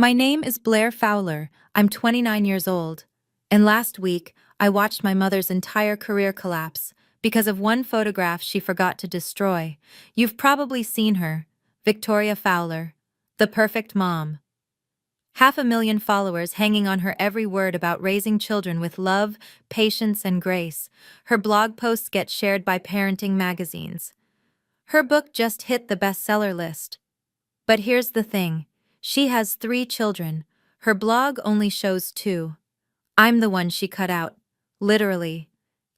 My name is Blair Fowler. I'm 29 years old. And last week, I watched my mother's entire career collapse because of one photograph she forgot to destroy. You've probably seen her, Victoria Fowler, the perfect mom. 500,000 followers hanging on her every word about raising children with love, patience, and grace. Her blog posts get shared by parenting magazines. Her book just hit the bestseller list. But here's the thing. She has 3 children. Her blog only shows 2. I'm the one she cut out. Literally.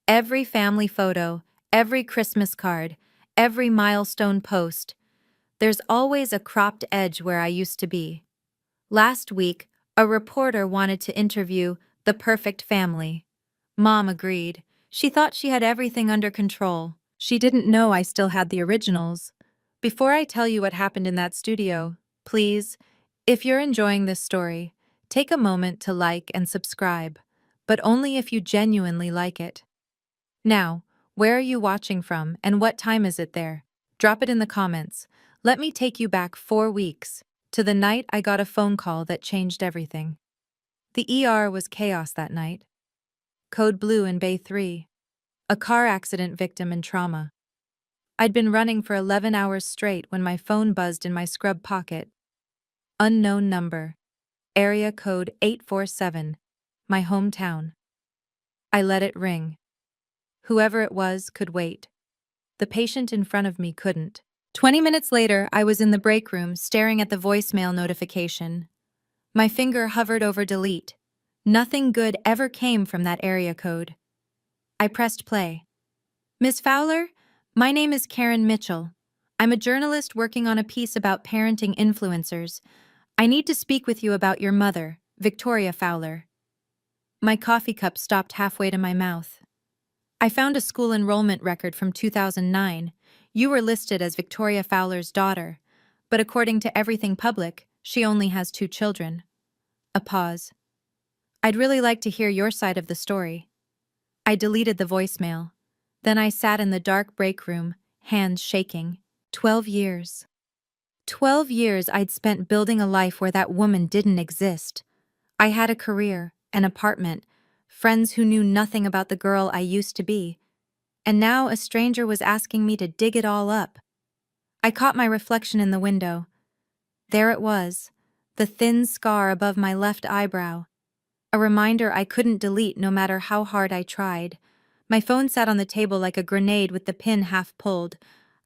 Every family photo, every Christmas card, every milestone post. There's always a cropped edge where I used to be. Last week, a reporter wanted to interview the perfect family. Mom agreed. She thought she had everything under control. She didn't know I still had the originals. Before I tell you what happened in that studio, please, if you're enjoying this story, take a moment to like and subscribe, but only if you genuinely like it. Now, where are you watching from and what time is it there? Drop it in the comments. Let me take you back 4 weeks, to the night I got a phone call that changed everything. The ER was chaos that night. Code blue in Bay 3. A car accident victim in trauma. I'd been running for 11 hours straight when my phone buzzed in my scrub pocket. Unknown number. Area code 847. My hometown. I let it ring. Whoever it was could wait. The patient in front of me couldn't. 20 minutes later, I was in the break room staring at the voicemail notification. My finger hovered over delete. Nothing good ever came from that area code. I pressed play. Ms. Fowler, my name is Karen Mitchell. I'm a journalist working on a piece about parenting influencers. I need to speak with you about your mother, Victoria Fowler. My coffee cup stopped halfway to my mouth. I found a school enrollment record from 2009. You were listed as Victoria Fowler's daughter, but according to everything public, she only has 2 children. A pause. I'd really like to hear your side of the story. I deleted the voicemail. Then I sat in the dark break room, hands shaking. 12 years. 12 years I'd spent building a life where that woman didn't exist. I had a career, an apartment, friends who knew nothing about the girl I used to be. And now a stranger was asking me to dig it all up. I caught my reflection in the window. There it was, the thin scar above my left eyebrow. A reminder I couldn't delete no matter how hard I tried. My phone sat on the table like a grenade with the pin half pulled.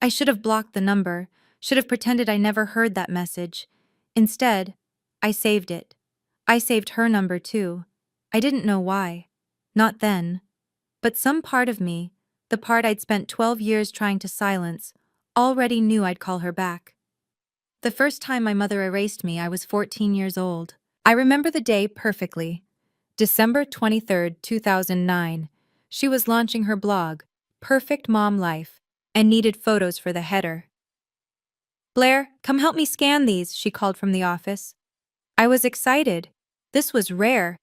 I should have blocked the number, should have pretended I never heard that message. Instead, I saved it. I saved her number too. I didn't know why. Not then. But some part of me, the part I'd spent 12 years trying to silence, already knew I'd call her back. The first time my mother erased me, I was 14 years old. I remember the day perfectly. December 23, 2009. She was launching her blog, Perfect Mom Life, and needed photos for the header. Blair, come help me scan these, she called from the office. I was excited. This was rare.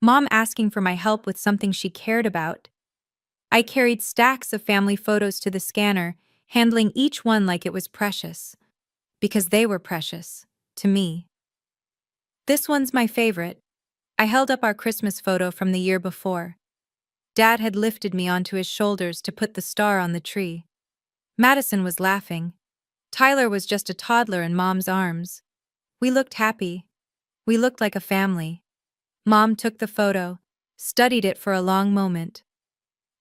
Mom asking for my help with something she cared about. I carried stacks of family photos to the scanner, handling each one like it was precious. Because they were precious. To me. This one's my favorite. I held up our Christmas photo from the year before. Dad had lifted me onto his shoulders to put the star on the tree. Madison was laughing. Tyler was just a toddler in Mom's arms. We looked happy. We looked like a family. Mom took the photo, studied it for a long moment.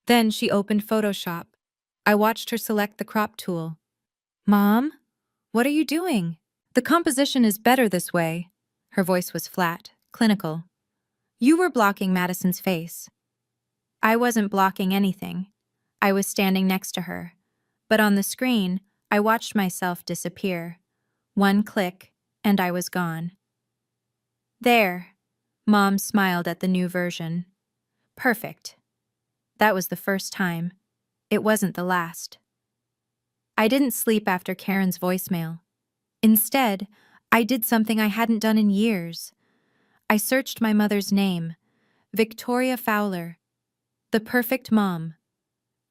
Then she opened Photoshop. I watched her select the crop tool. Mom? What are you doing? The composition is better this way. Her voice was flat, clinical. You were blocking Madison's face. I wasn't blocking anything. I was standing next to her. But on the screen, I watched myself disappear. One click, and I was gone. There. Mom smiled at the new version. Perfect. That was the first time. It wasn't the last. I didn't sleep after Karen's voicemail. Instead, I did something I hadn't done in years. I searched my mother's name, Victoria Fowler, the perfect mom,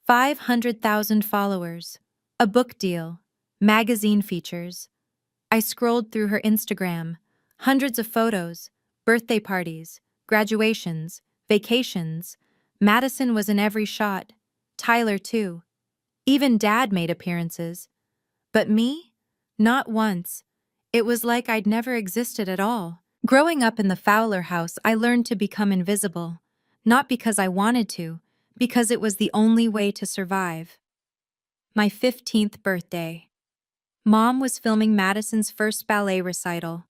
500,000 followers, a book deal, magazine features. I scrolled through her Instagram, Hundreds of photos, birthday parties, graduations, vacations. Madison was in every shot. Tyler, too. Even Dad made appearances. But me? Not once. It was like I'd never existed at all. Growing up in the Fowler house, I learned to become invisible. Not because I wanted to, because it was the only way to survive. My 15th birthday. Mom was filming Madison's first ballet recital.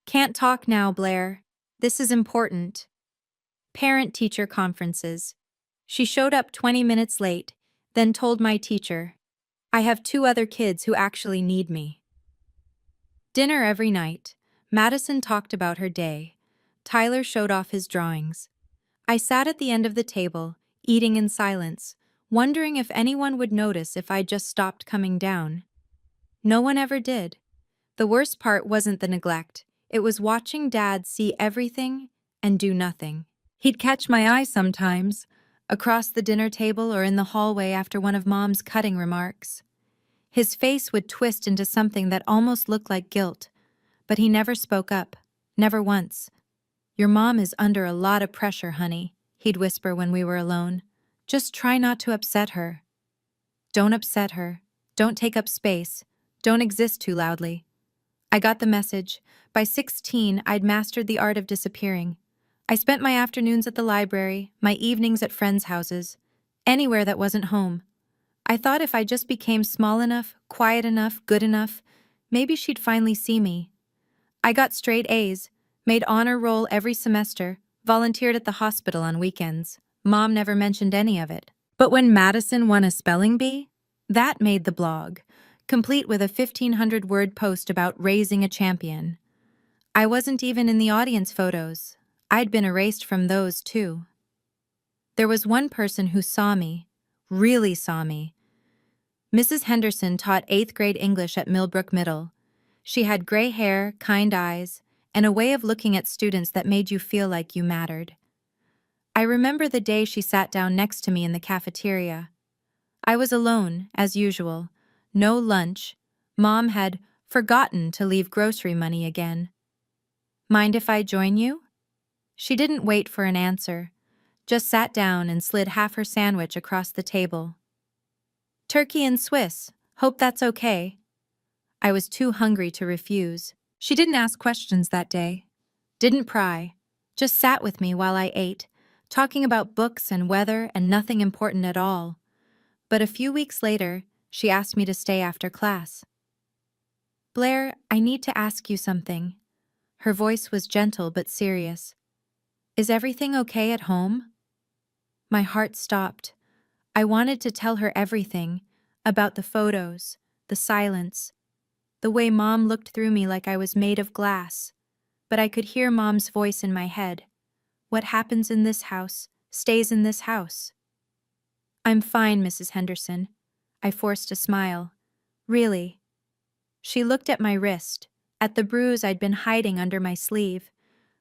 Can't talk now, Blair. This is important. Parent-teacher conferences. She showed up 20 minutes late, then told my teacher, I have 2 other kids who actually need me. Dinner every night. Madison talked about her day. Tyler showed off his drawings. I sat at the end of the table, eating in silence, wondering if anyone would notice if I just stopped coming down. No one ever did. The worst part wasn't the neglect. It was watching Dad see everything and do nothing. He'd catch my eye sometimes, across the dinner table or in the hallway after one of Mom's cutting remarks. His face would twist into something that almost looked like guilt, but he never spoke up, never once. Your mom is under a lot of pressure, honey, he'd whisper when we were alone. Just try not to upset her. Don't upset her. Don't take up space. Don't exist too loudly. I got the message. By 16, I'd mastered the art of disappearing. I spent my afternoons at the library, my evenings at friends' houses, anywhere that wasn't home. I thought if I just became small enough, quiet enough, good enough, maybe she'd finally see me. I got straight A's, made honor roll every semester, volunteered at the hospital on weekends. Mom never mentioned any of it. But when Madison won a spelling bee, that made the blog, complete with a 1,500-word post about raising a champion. I wasn't even in the audience photos. I'd been erased from those, too. There was one person who saw me, really saw me. Mrs. Henderson taught 8th grade English at Millbrook Middle. She had gray hair, kind eyes, and a way of looking at students that made you feel like you mattered. I remember the day she sat down next to me in the cafeteria. I was alone, as usual. No lunch. Mom had forgotten to leave grocery money again. Mind if I join you? She didn't wait for an answer, just sat down and slid half her sandwich across the table. Turkey and Swiss. Hope that's okay. I was too hungry to refuse. She didn't ask questions that day. Didn't pry. Just sat with me while I ate, talking about books and weather and nothing important at all. But a few weeks later, she asked me to stay after class. Blair, I need to ask you something. Her voice was gentle but serious. Is everything okay at home? My heart stopped. I wanted to tell her everything, about the photos, the silence, the way Mom looked through me like I was made of glass. But I could hear Mom's voice in my head. What happens in this house stays in this house. I'm fine, Mrs. Henderson. I forced a smile. Really? She looked at my wrist, at the bruise I'd been hiding under my sleeve.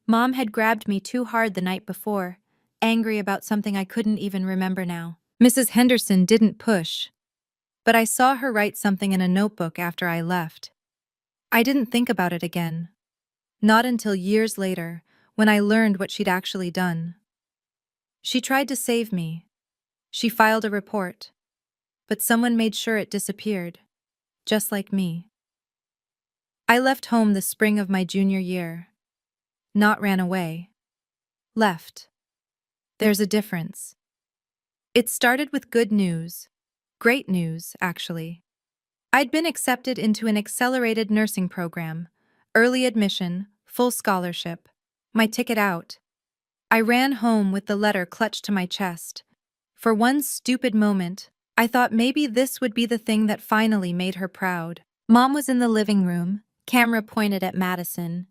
Mom had grabbed me too hard the night before, angry about something I couldn't even remember now. Mrs. Henderson didn't push, but I saw her write something in a notebook after I left. I didn't think about it again. Not until years later, when I learned what she'd actually done. She tried to save me. She filed a report, but someone made sure it disappeared, just like me. I left home the spring of my junior year. Not ran away. Left. There's a difference. It started with good news. Great news, actually. I'd been accepted into an accelerated nursing program, early admission, full scholarship, my ticket out. I ran home with the letter clutched to my chest. For one stupid moment, I thought maybe this would be the thing that finally made her proud. Mom was in the living room, camera pointed at Madison.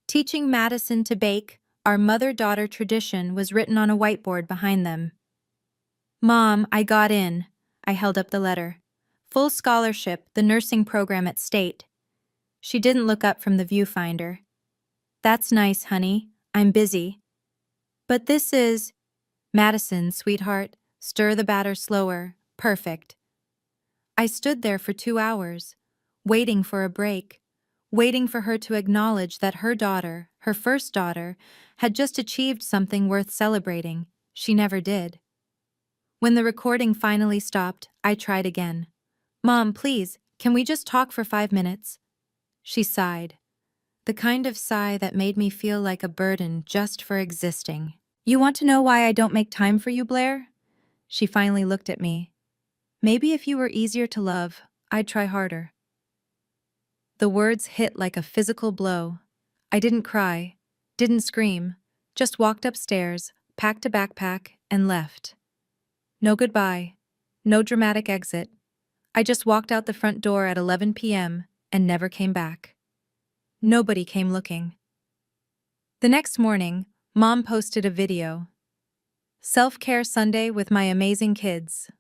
Teaching Madison to bake, our mother-daughter tradition, was written on a whiteboard behind them. Mom, I got in. I held up the letter. Full scholarship, the nursing program at State. She didn't look up from the viewfinder. That's nice, honey. I'm busy. But this is... Madison, sweetheart, stir the batter slower. Perfect. I stood there for 2 hours, waiting for a break, waiting for her to acknowledge that her daughter, her first daughter, had just achieved something worth celebrating. She never did. When the recording finally stopped, I tried again. "Mom, please, can we just talk for 5 minutes?" She sighed. The kind of sigh that made me feel like a burden just for existing. "You want to know why I don't make time for you, Blair?" She finally looked at me. "Maybe if you were easier to love, I'd try harder." The words hit like a physical blow. I didn't cry, didn't scream, just walked upstairs, packed a backpack, and left. No goodbye, no dramatic exit. I just walked out the front door at 11 p.m. and never came back. Nobody came looking. The next morning, Mom posted a video. "Self-care Sunday with my amazing kids."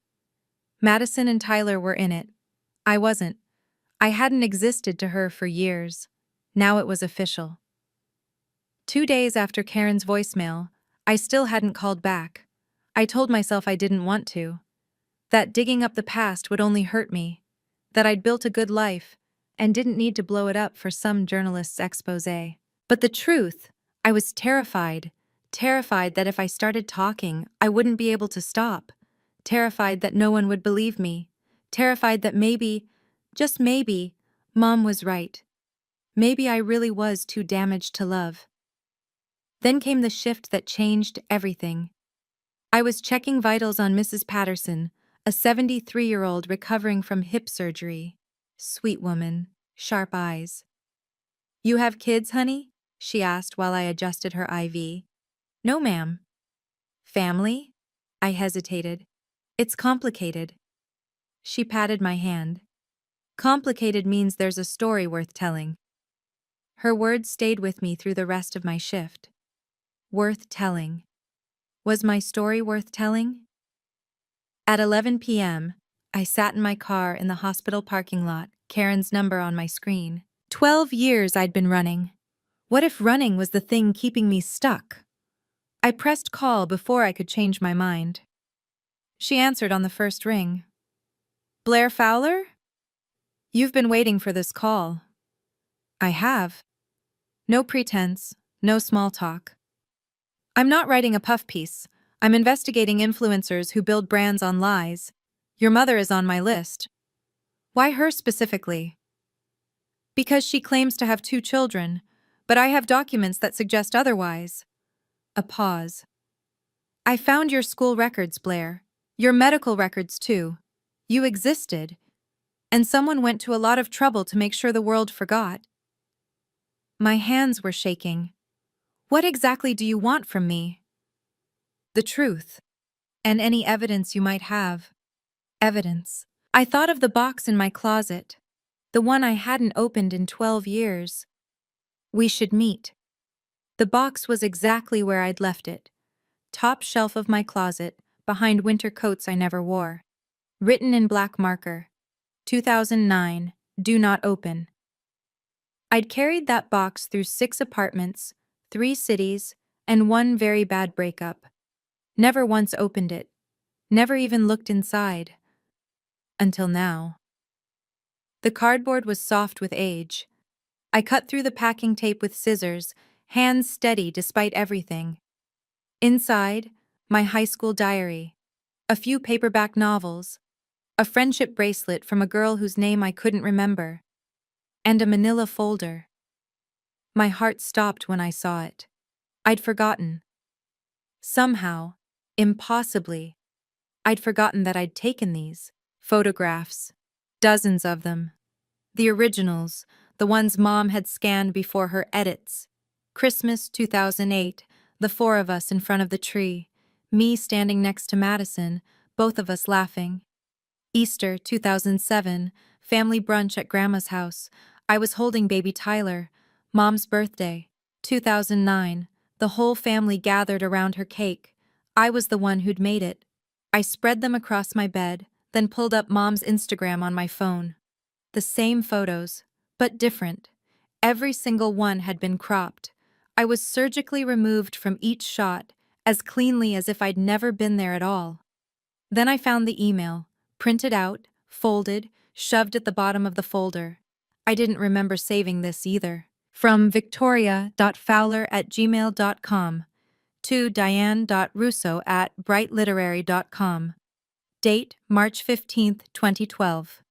Madison and Tyler were in it. I wasn't. I hadn't existed to her for years. Now it was official. 2 days after Karen's voicemail, I still hadn't called back. I told myself I didn't want to. That digging up the past would only hurt me. That I'd built a good life and didn't need to blow it up for some journalist's exposé. But the truth, I was terrified. Terrified that if I started talking, I wouldn't be able to stop. Terrified that no one would believe me. Terrified that maybe, just maybe, Mom was right. Maybe I really was too damaged to love. Then came the shift that changed everything. I was checking vitals on Mrs. Patterson, a 73-year-old recovering from hip surgery. Sweet woman, sharp eyes. "You have kids, honey?" she asked while I adjusted her IV. "No, ma'am." "Family?" I hesitated. "It's complicated." She patted my hand. "Complicated means there's a story worth telling." Her words stayed with me through the rest of my shift. Worth telling. Was my story worth telling? At 11 p.m., I sat in my car in the hospital parking lot, Karen's number on my screen. 12 years I'd been running. What if running was the thing keeping me stuck? I pressed call before I could change my mind. She answered on the first ring. "Blair Fowler? You've been waiting for this call." "I have." No pretense, no small talk. "I'm not writing a puff piece. I'm investigating influencers who build brands on lies. Your mother is on my list." "Why her specifically?" "Because she claims to have 2 children, but I have documents that suggest otherwise." A pause. "I found your school records, Blair. Your medical records, too. You existed. And someone went to a lot of trouble to make sure the world forgot." My hands were shaking. "What exactly do you want from me?" "The truth. And any evidence you might have." Evidence. I thought of the box in my closet. The one I hadn't opened in 12 years. "We should meet." The box was exactly where I'd left it. Top shelf of my closet, behind winter coats I never wore. Written in black marker. 2009, do not open. I'd carried that box through 6 apartments, 3 cities, and 1 very bad breakup. Never once opened it. Never even looked inside. Until now. The cardboard was soft with age. I cut through the packing tape with scissors, hands steady despite everything. Inside, my high school diary. A few paperback novels. A friendship bracelet from a girl whose name I couldn't remember. And a manila folder. My heart stopped when I saw it. I'd forgotten. Somehow, impossibly, I'd forgotten that I'd taken these photographs. Dozens of them. The originals, the ones Mom had scanned before her edits. Christmas 2008, the 4 of us in front of the tree. Me standing next to Madison, both of us laughing. Easter 2007, family brunch at Grandma's house. I was holding baby Tyler. Mom's birthday, 2009. The whole family gathered around her cake. I was the one who'd made it. I spread them across my bed, then pulled up Mom's Instagram on my phone. The same photos, but different. Every single one had been cropped. I was surgically removed from each shot, as cleanly as if I'd never been there at all. Then I found the email, printed out, folded, shoved at the bottom of the folder. I didn't remember saving this either. From victoria.fowler@gmail.com to diane.russo@brightliterary.com. Date March 15, 2012.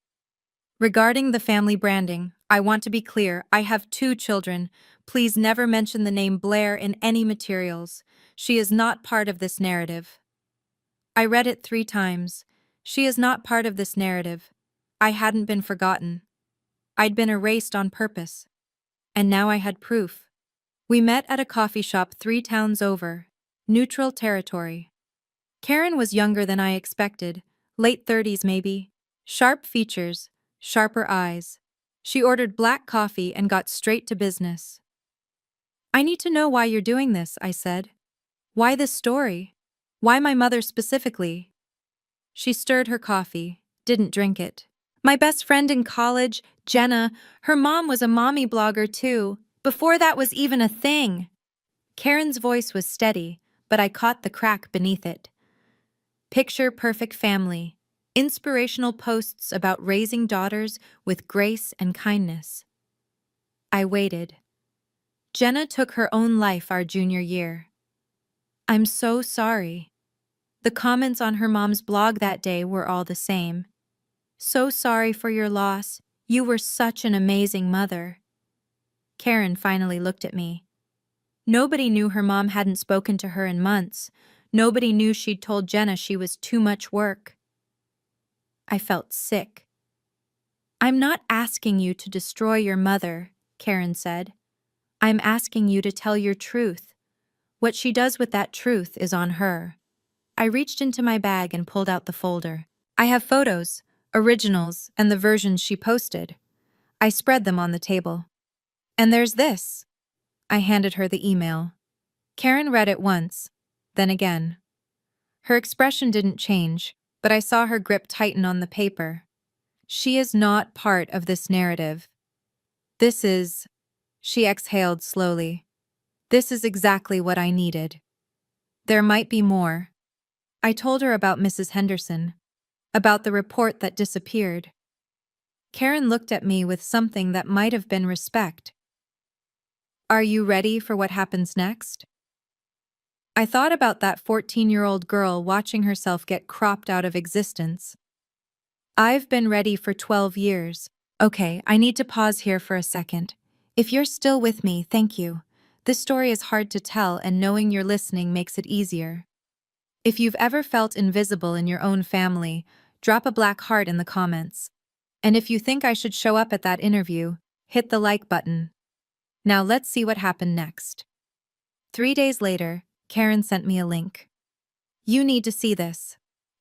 Regarding the family branding, I want to be clear, I have 2 children. Please never mention the name Blair in any materials. She is not part of this narrative. I read it 3 times. She is not part of this narrative. I hadn't been forgotten. I'd been erased on purpose. And now I had proof. We met at a coffee shop 3 towns over. Neutral territory. Karen was younger than I expected, late 30s maybe. Sharp features, sharper eyes. She ordered black coffee and got straight to business. I need to know why you're doing this, I said. Why this story? Why my mother specifically? She stirred her coffee, didn't drink it. My best friend in college, Jenna, her mom was a mommy blogger too, before that was even a thing. Karen's voice was steady, but I caught the crack beneath it. Picture-perfect family. Inspirational posts about raising daughters with grace and kindness. I waited. Jenna took her own life our junior year. I'm so sorry. The comments on her mom's blog that day were all the same. So sorry for your loss. You were such an amazing mother. Karen finally looked at me. Nobody knew her mom hadn't spoken to her in months. Nobody knew she'd told Jenna she was too much work. I felt sick. I'm not asking you to destroy your mother, Karen said. I'm asking you to tell your truth. What she does with that truth is on her. I reached into my bag and pulled out the folder. I have photos, originals, and the versions she posted. I spread them on the table. And there's this. I handed her the email. Karen read it once, then again. Her expression didn't change, but I saw her grip tighten on the paper. She is not part of this narrative. This is... She exhaled slowly. This is exactly what I needed. There might be more. I told her about Mrs. Henderson, about the report that disappeared. Karen looked at me with something that might have been respect. Are you ready for what happens next? I thought about that 14-year-old girl watching herself get cropped out of existence. I've been ready for 12 years. Okay, I need to pause here for a second. If you're still with me, thank you. This story is hard to tell, and knowing you're listening makes it easier. If you've ever felt invisible in your own family, drop a black heart in the comments. And if you think I should show up at that interview, hit the like button. Now let's see what happened next. 3 days later, Karen sent me a link. You need to see this.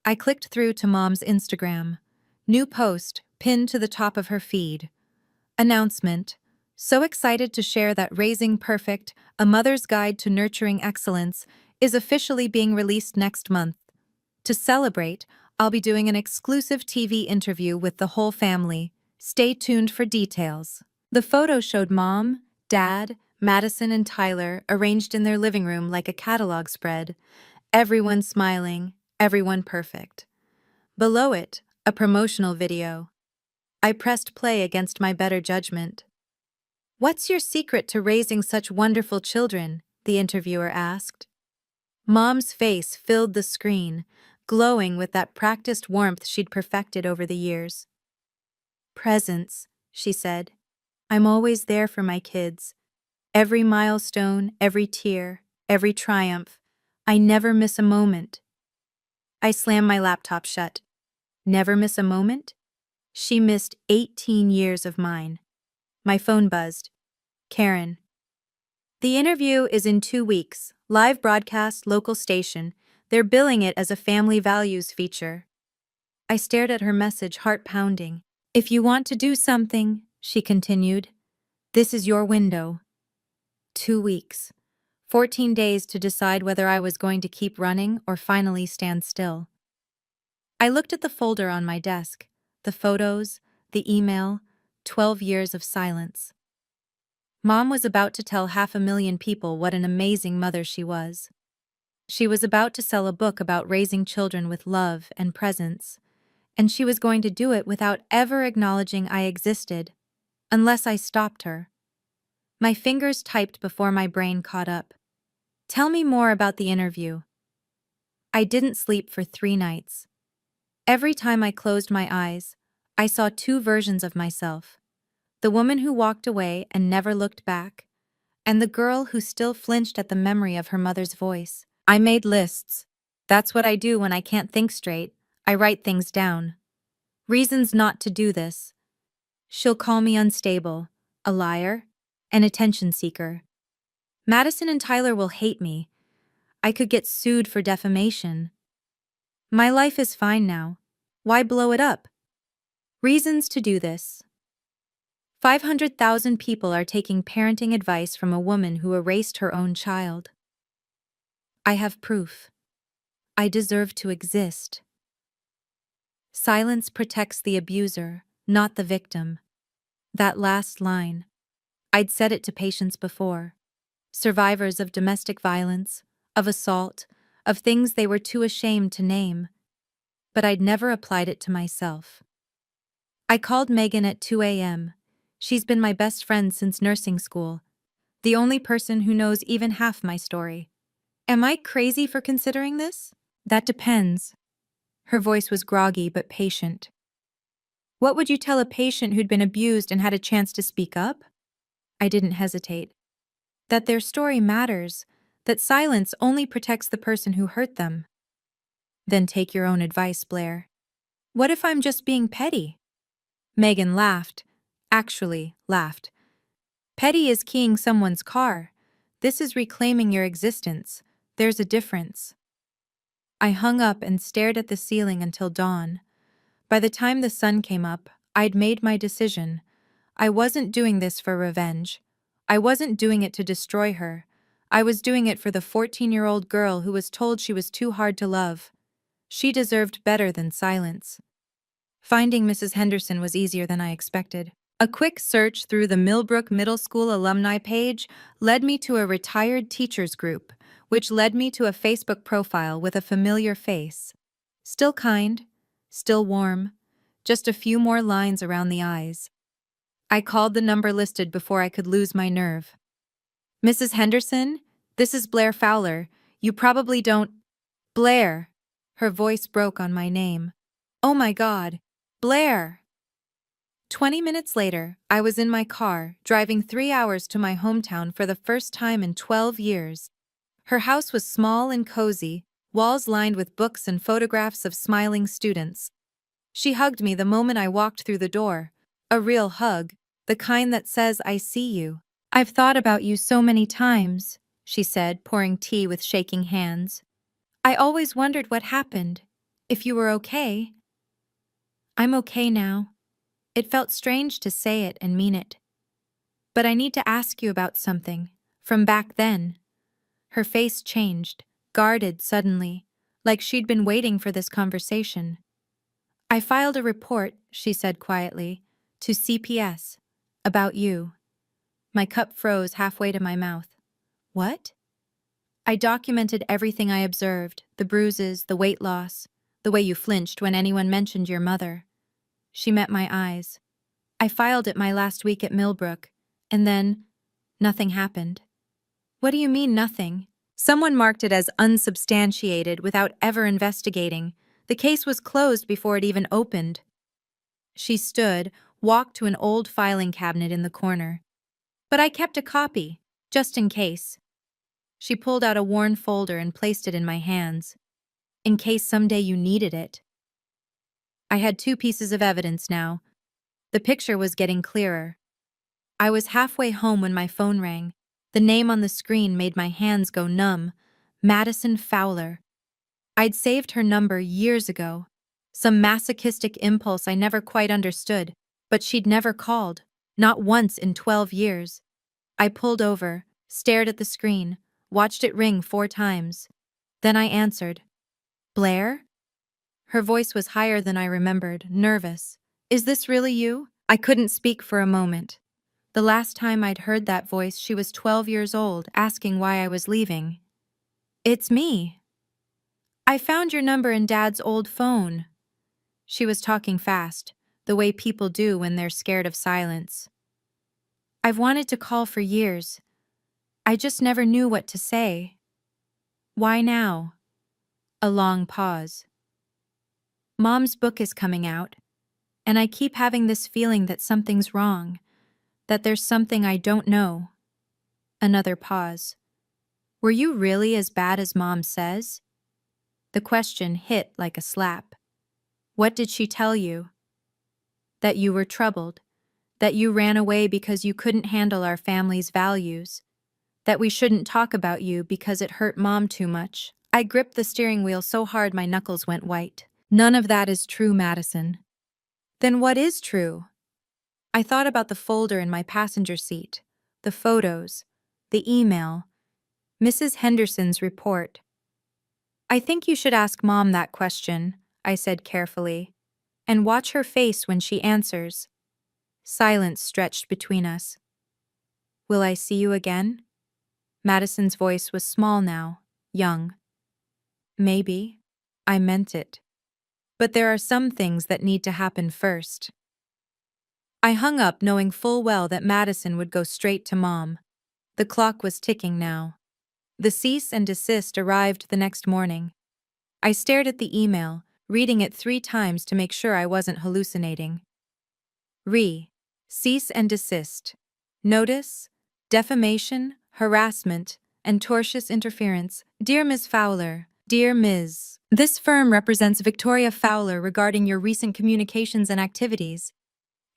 I clicked through to Mom's Instagram. New post, pinned to the top of her feed. Announcement. So excited to share that Raising Perfect, A Mother's Guide to Nurturing Excellence, is officially being released next month. To celebrate, I'll be doing an exclusive TV interview with the whole family. Stay tuned for details. The photo showed Mom, Dad, Madison, and Tyler arranged in their living room like a catalog spread. Everyone smiling, everyone perfect. Below it, a promotional video. I pressed play against my better judgment. What's your secret to raising such wonderful children? The interviewer asked. Mom's face filled the screen, glowing with that practiced warmth she'd perfected over the years. Presence, she said. I'm always there for my kids. Every milestone, every tear, every triumph. I never miss a moment. I slammed my laptop shut. Never miss a moment? She missed 18 years of mine. My phone buzzed. Karen. The interview is in 2 weeks. Live broadcast, local station. They're billing it as a family values feature. I stared at her message, heart pounding. If you want to do something, she continued, this is your window. 2 weeks. 14 days to decide whether I was going to keep running or finally stand still. I looked at the folder on my desk, the photos, the email, 12 years of silence. Mom was about to tell 500,000 people what an amazing mother she was. She was about to sell a book about raising children with love and presence, and she was going to do it without ever acknowledging I existed. unless I stopped her. My fingers typed before my brain caught up. Tell me more about the interview. I didn't sleep for 3 nights. Every time I closed my eyes, I saw two versions of myself. The woman who walked away and never looked back, and the girl who still flinched at the memory of her mother's voice. I made lists. That's what I do when I can't think straight. I write things down. Reasons not to do this. She'll call me unstable, a liar, an attention seeker. Madison and Tyler will hate me. I could get sued for defamation. My life is fine now. Why blow it up? Reasons to do this. 500,000 people are taking parenting advice from a woman who erased her own child. I have proof. I deserve to exist. Silence protects the abuser, not the victim. That last line. I'd said it to patients before. Survivors of domestic violence, of assault, of things they were too ashamed to name. But I'd never applied it to myself. I called Megan at 2 a.m. She's been my best friend since nursing school, the only person who knows even half my story. Am I crazy for considering this? That depends. Her voice was groggy but patient. What would you tell a patient who'd been abused and had a chance to speak up? I didn't hesitate. That their story matters, that silence only protects the person who hurt them. Then take your own advice, Blair. What if I'm just being petty? Megan laughed. Actually, laughed. Petty is keying someone's car. This is reclaiming your existence. There's a difference. I hung up and stared at the ceiling until dawn. By the time the sun came up, I'd made my decision. I wasn't doing this for revenge. I wasn't doing it to destroy her. I was doing it for the 14-year-old girl who was told she was too hard to love. She deserved better than silence. Finding Mrs. Henderson was easier than I expected. A quick search through the Millbrook Middle School alumni page led me to a retired teachers group, which led me to a Facebook profile with a familiar face. Still kind, still warm, just a few more lines around the eyes. I called the number listed before I could lose my nerve. Mrs. Henderson, this is Blair Fowler. You probably don't... Blair! Her voice broke on my name. Oh my God, Blair! 20 minutes later, I was in my car, driving 3 hours to my hometown for the first time in 12 years. Her house was small and cozy, walls lined with books and photographs of smiling students. She hugged me the moment I walked through the door. A real hug, the kind that says, I see you. I've thought about you so many times, she said, pouring tea with shaking hands. I always wondered what happened, if you were okay. I'm okay now. It felt strange to say it and mean it. But I need to ask you about something, from back then. Her face changed, guarded suddenly, like she'd been waiting for this conversation. I filed a report, she said quietly, to CPS, about you. My cup froze halfway to my mouth. What? I documented everything I observed, the bruises, the weight loss, the way you flinched when anyone mentioned your mother. She met my eyes. I filed it my last week at Millbrook, and then nothing happened. What do you mean nothing? Someone marked it as unsubstantiated without ever investigating. The case was closed before it even opened. She stood, walked to an old filing cabinet in the corner. But I kept a copy, just in case. She pulled out a worn folder and placed it in my hands. In case someday you needed it. I had 2 pieces of evidence now. The picture was getting clearer. I was halfway home when my phone rang. The name on the screen made my hands go numb. Madison Fowler. I'd saved her number years ago. Some masochistic impulse I never quite understood, but she'd never called. Not once in 12 years. I pulled over, stared at the screen, watched it ring 4 times. Then I answered. Blair? Her voice was higher than I remembered, nervous. Is this really you? I couldn't speak for a moment. The last time I'd heard that voice, she was 12 years old, asking why I was leaving. It's me. I found your number in Dad's old phone. She was talking fast, the way people do when they're scared of silence. I've wanted to call for years. I just never knew what to say. Why now? A long pause. Mom's book is coming out, and I keep having this feeling that something's wrong, that there's something I don't know. Another pause. Were you really as bad as Mom says? The question hit like a slap. What did she tell you? That you were troubled, that you ran away because you couldn't handle our family's values, that we shouldn't talk about you because it hurt Mom too much. I gripped the steering wheel so hard my knuckles went white. None of that is true, Madison. Then what is true? I thought about the folder in my passenger seat, the photos, the email, Mrs. Henderson's report. I think you should ask Mom that question, I said carefully, and watch her face when she answers. Silence stretched between us. Will I see you again? Madison's voice was small now, young. Maybe. I meant it. But there are some things that need to happen first. I hung up knowing full well that Madison would go straight to Mom. The clock was ticking now. The cease and desist arrived the next morning. I stared at the email, reading it 3 times to make sure I wasn't hallucinating. Cease and desist. Notice, defamation, harassment, and tortious interference. Dear Ms. Fowler, Dear Ms. This firm represents Victoria Fowler regarding your recent communications and activities.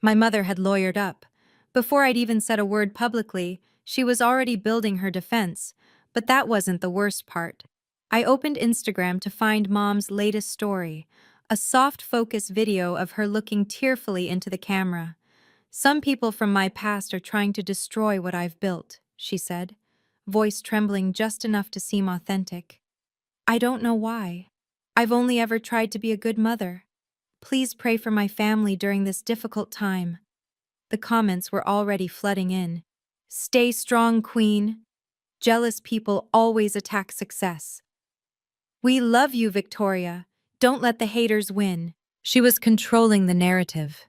My mother had lawyered up. Before I'd even said a word publicly, she was already building her defense, but that wasn't the worst part. I opened Instagram to find Mom's latest story, a soft focus video of her looking tearfully into the camera. Some people from my past are trying to destroy what I've built, she said, voice trembling just enough to seem authentic. I don't know why. I've only ever tried to be a good mother. Please pray for my family during this difficult time. The comments were already flooding in. Stay strong, Queen. Jealous people always attack success. We love you, Victoria. Don't let the haters win. She was controlling the narrative,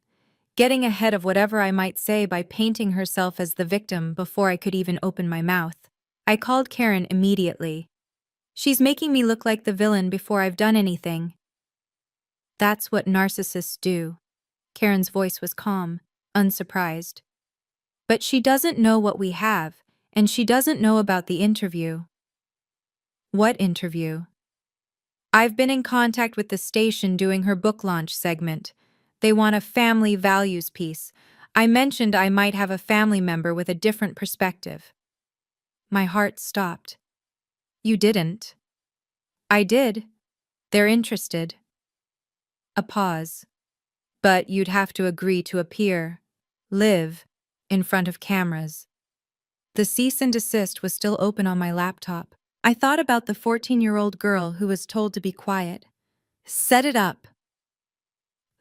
getting ahead of whatever I might say by painting herself as the victim before I could even open my mouth. I called Karen immediately. She's making me look like the villain before I've done anything. That's what narcissists do. Karen's voice was calm, unsurprised. But she doesn't know what we have, and she doesn't know about the interview. What interview? I've been in contact with the station doing her book launch segment. They want a family values piece. I mentioned I might have a family member with a different perspective. My heart stopped. You didn't. I did. They're interested. A pause. But you'd have to agree to appear, live, in front of cameras. The cease and desist was still open on my laptop. I thought about the 14-year-old girl who was told to be quiet. Set it up.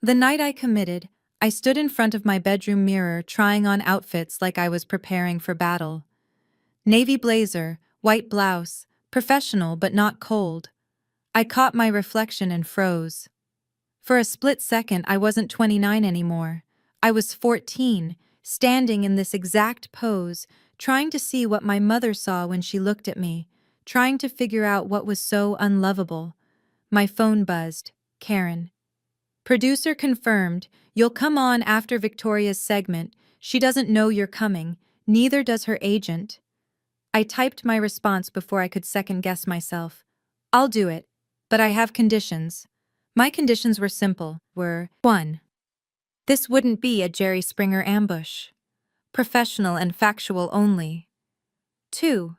The night I committed, I stood in front of my bedroom mirror trying on outfits like I was preparing for battle. Navy blazer, white blouse, professional but not cold. I caught my reflection and froze. For a split second, I wasn't 29 anymore. I was 14, standing in this exact pose, trying to see what my mother saw when she looked at me, trying to figure out what was so unlovable. My phone buzzed. Karen. Producer confirmed, you'll come on after Victoria's segment. She doesn't know you're coming, neither does her agent. I typed my response before I could second-guess myself. I'll do it, but I have conditions. My conditions were simple, 1. This wouldn't be a Jerry Springer ambush. Professional and factual only. 2.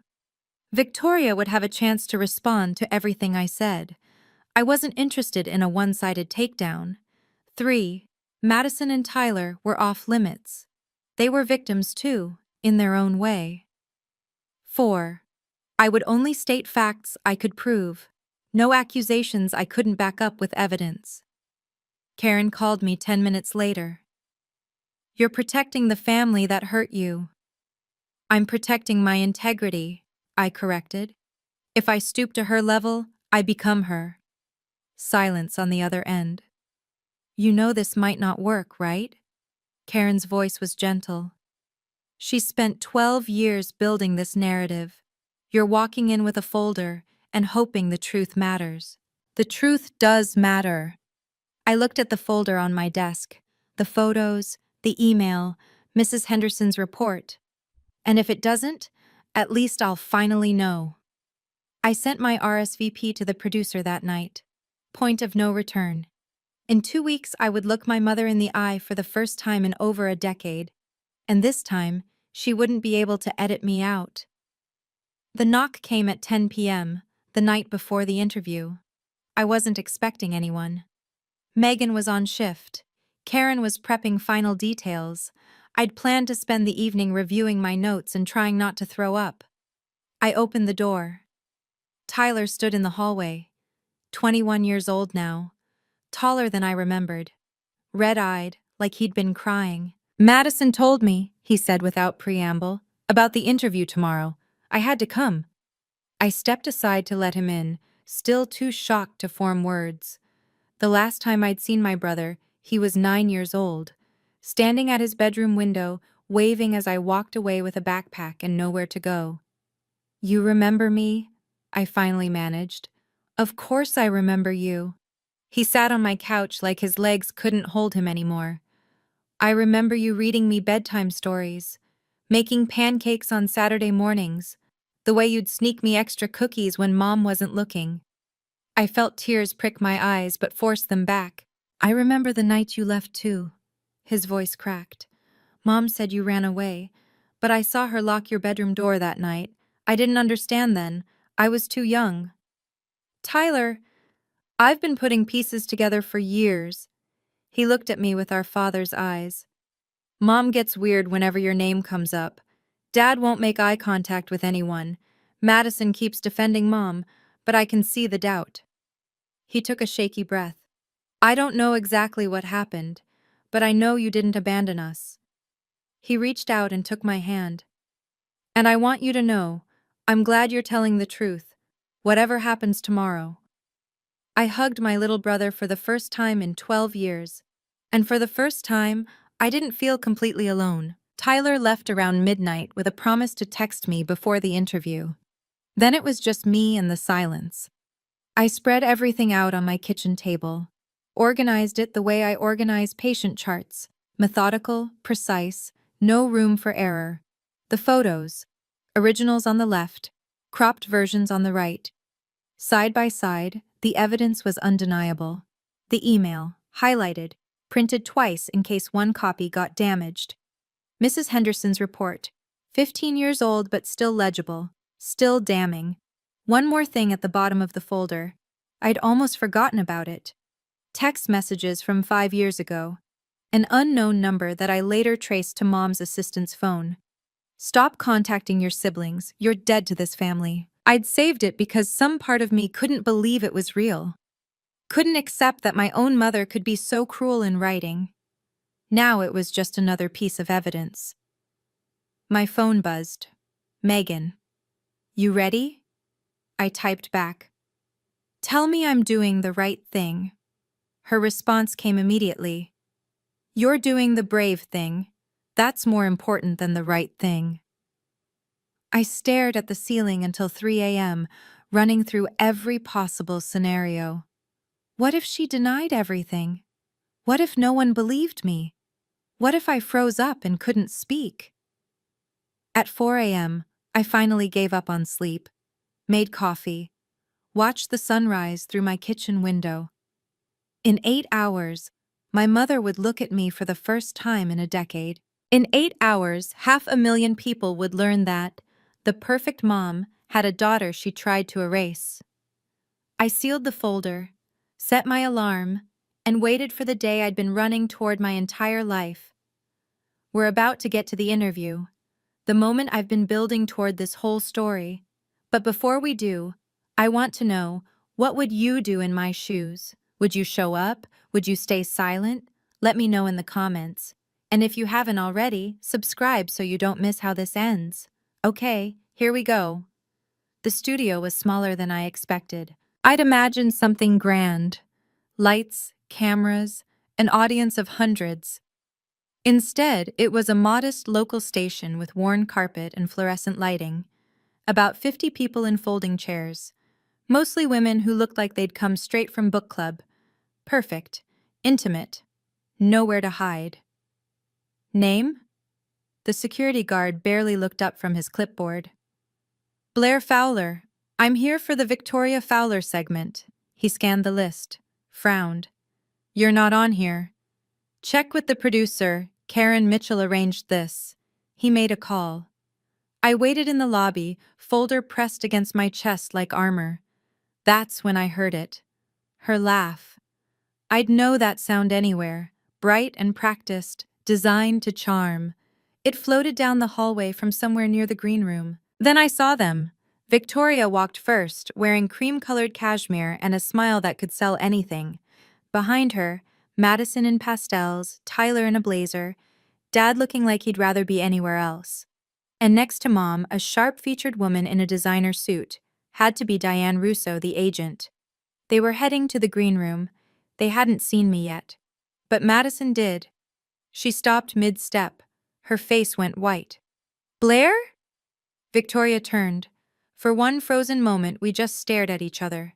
Victoria would have a chance to respond to everything I said. I wasn't interested in a one-sided takedown. 3. Madison and Tyler were off limits. They were victims too, in their own way. 4. I would only state facts I could prove. No accusations I couldn't back up with evidence. Karen called me 10 minutes later. You're protecting the family that hurt you. I'm protecting my integrity, I corrected. If I stoop to her level, I become her. Silence on the other end. You know this might not work, right? Karen's voice was gentle. She spent 12 years building this narrative. You're walking in with a folder and hoping the truth matters. The truth does matter. I looked at the folder on my desk, the photos, the email, Mrs. Henderson's report. And if it doesn't, at least I'll finally know. I sent my RSVP to the producer that night. Point of no return. In 2 weeks, I would look my mother in the eye for the first time in over a decade. And this time, she wouldn't be able to edit me out. The knock came at 10 p.m., the night before the interview. I wasn't expecting anyone. Megan was on shift. Karen was prepping final details. I'd planned to spend the evening reviewing my notes and trying not to throw up. I opened the door. Tyler stood in the hallway, 21 years old now, taller than I remembered, red-eyed, like he'd been crying. "Madison told me," he said without preamble, "about the interview tomorrow. I had to come." I stepped aside to let him in, still too shocked to form words. The last time I'd seen my brother, he was 9 years old, standing at his bedroom window, waving as I walked away with a backpack and nowhere to go. "You remember me?" I finally managed. "Of course I remember you." He sat on my couch like his legs couldn't hold him anymore. "I remember you reading me bedtime stories, making pancakes on Saturday mornings, the way you'd sneak me extra cookies when Mom wasn't looking." I felt tears prick my eyes but forced them back. "I remember the night you left too." His voice cracked. "Mom said you ran away, but I saw her lock your bedroom door that night. I didn't understand then. I was too young." "Tyler, I've been putting pieces together for years." He looked at me with our father's eyes. "Mom gets weird whenever your name comes up. Dad won't make eye contact with anyone. Madison keeps defending Mom, but I can see the doubt." He took a shaky breath. "I don't know exactly what happened, but I know you didn't abandon us." He reached out and took my hand. "And I want you to know, I'm glad you're telling the truth, whatever happens tomorrow." I hugged my little brother for the first time in 12 years. And for the first time, I didn't feel completely alone. Tyler left around midnight with a promise to text me before the interview. Then it was just me and the silence. I spread everything out on my kitchen table, organized it the way I organize patient charts, methodical, precise, no room for error. The photos, originals on the left, cropped versions on the right. Side by side, the evidence was undeniable. The email, highlighted, printed twice in case one copy got damaged. Mrs. Henderson's report, 15 years old but still legible, still damning. One more thing at the bottom of the folder. I'd almost forgotten about it. Text messages from 5 years ago. An unknown number that I later traced to Mom's assistant's phone. "Stop contacting your siblings, you're dead to this family." I'd saved it because some part of me couldn't believe it was real. Couldn't accept that my own mother could be so cruel in writing. Now it was just another piece of evidence. My phone buzzed. "Megan. You ready?" I typed back. "Tell me I'm doing the right thing." Her response came immediately. "You're doing the brave thing. That's more important than the right thing." I stared at the ceiling until 3 a.m., running through every possible scenario. What if she denied everything? What if no one believed me? What if I froze up and couldn't speak? At 4 a.m., I finally gave up on sleep, made coffee, watched the sunrise through my kitchen window. In 8 hours, my mother would look at me for the first time in a decade. In 8 hours, 500,000 people would learn that the perfect mom had a daughter she tried to erase. I sealed the folder, set my alarm, and waited for the day I'd been running toward my entire life. We're about to get to the interview, the moment I've been building toward this whole story. But before we do, I want to know, what would you do in my shoes? Would you show up? Would you stay silent? Let me know in the comments. And if you haven't already, subscribe so you don't miss how this ends. Okay, here we go. The studio was smaller than I expected. I'd imagined something grand. Lights, cameras, an audience of hundreds. Instead, it was a modest local station with worn carpet and fluorescent lighting, about 50 people in folding chairs, mostly women who looked like they'd come straight from book club. Perfect. Intimate. Nowhere to hide. Name? The security guard barely looked up from his clipboard. Blair Fowler. I'm here for the Victoria Fowler segment. He scanned the list, frowned. You're not on here. Check with the producer. Karen Mitchell arranged this. He made a call. I waited in the lobby, folder pressed against my chest like armor. That's when I heard it. Her laugh. I'd know that sound anywhere, bright and practiced, designed to charm. It floated down the hallway from somewhere near the green room. Then I saw them. Victoria walked first, wearing cream-colored cashmere and a smile that could sell anything. Behind her, Madison in pastels, Tyler in a blazer, Dad looking like he'd rather be anywhere else. And next to Mom, a sharp-featured woman in a designer suit. Had to be Diane Russo, the agent. They were heading to the green room. They hadn't seen me yet. But Madison did. She stopped mid-step. Her face went white. Blair? Victoria turned. For one frozen moment, we just stared at each other.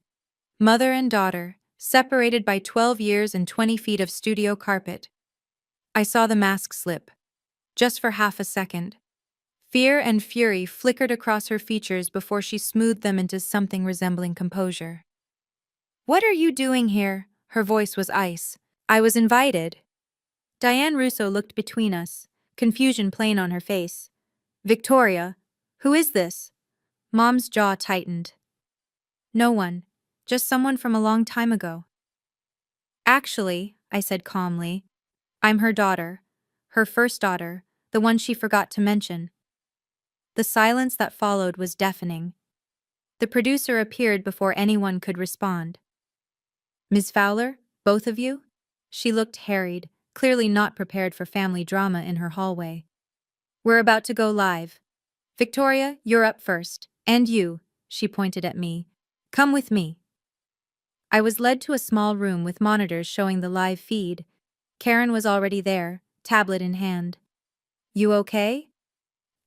Mother and daughter, separated by 12 years and 20 feet of studio carpet. I saw the mask slip. Just for half a second. Fear and fury flickered across her features before she smoothed them into something resembling composure. What are you doing here? Her voice was ice. I was invited. Diane Russo looked between us, confusion plain on her face. Victoria, who is this? Mom's jaw tightened. No one. Just someone from a long time ago. Actually, I said calmly, I'm her daughter. Her first daughter, the one she forgot to mention. The silence that followed was deafening. The producer appeared before anyone could respond. Ms. Fowler, both of you? She looked harried, clearly not prepared for family drama in her hallway. We're about to go live. Victoria, you're up first. And you, she pointed at me. Come with me. I was led to a small room with monitors showing the live feed. Karen was already there, tablet in hand. You okay?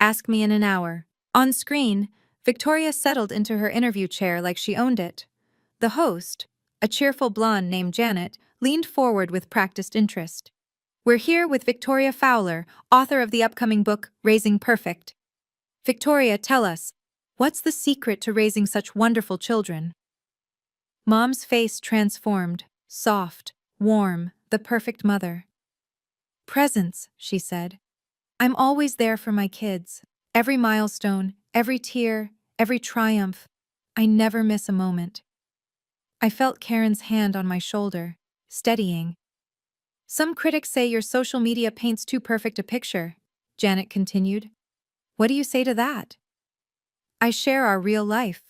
Ask me in an hour. On screen, Victoria settled into her interview chair like she owned it. The host, a cheerful blonde named Janet, leaned forward with practiced interest. We're here with Victoria Fowler, author of the upcoming book, Raising Perfect. Victoria, tell us, what's the secret to raising such wonderful children? Mom's face transformed, soft, warm, the perfect mother. Presence, she said. I'm always there for my kids. Every milestone, every tear, every triumph. I never miss a moment. I felt Karen's hand on my shoulder, steadying. Some critics say your social media paints too perfect a picture, Janet continued. What do you say to that? I share our real life.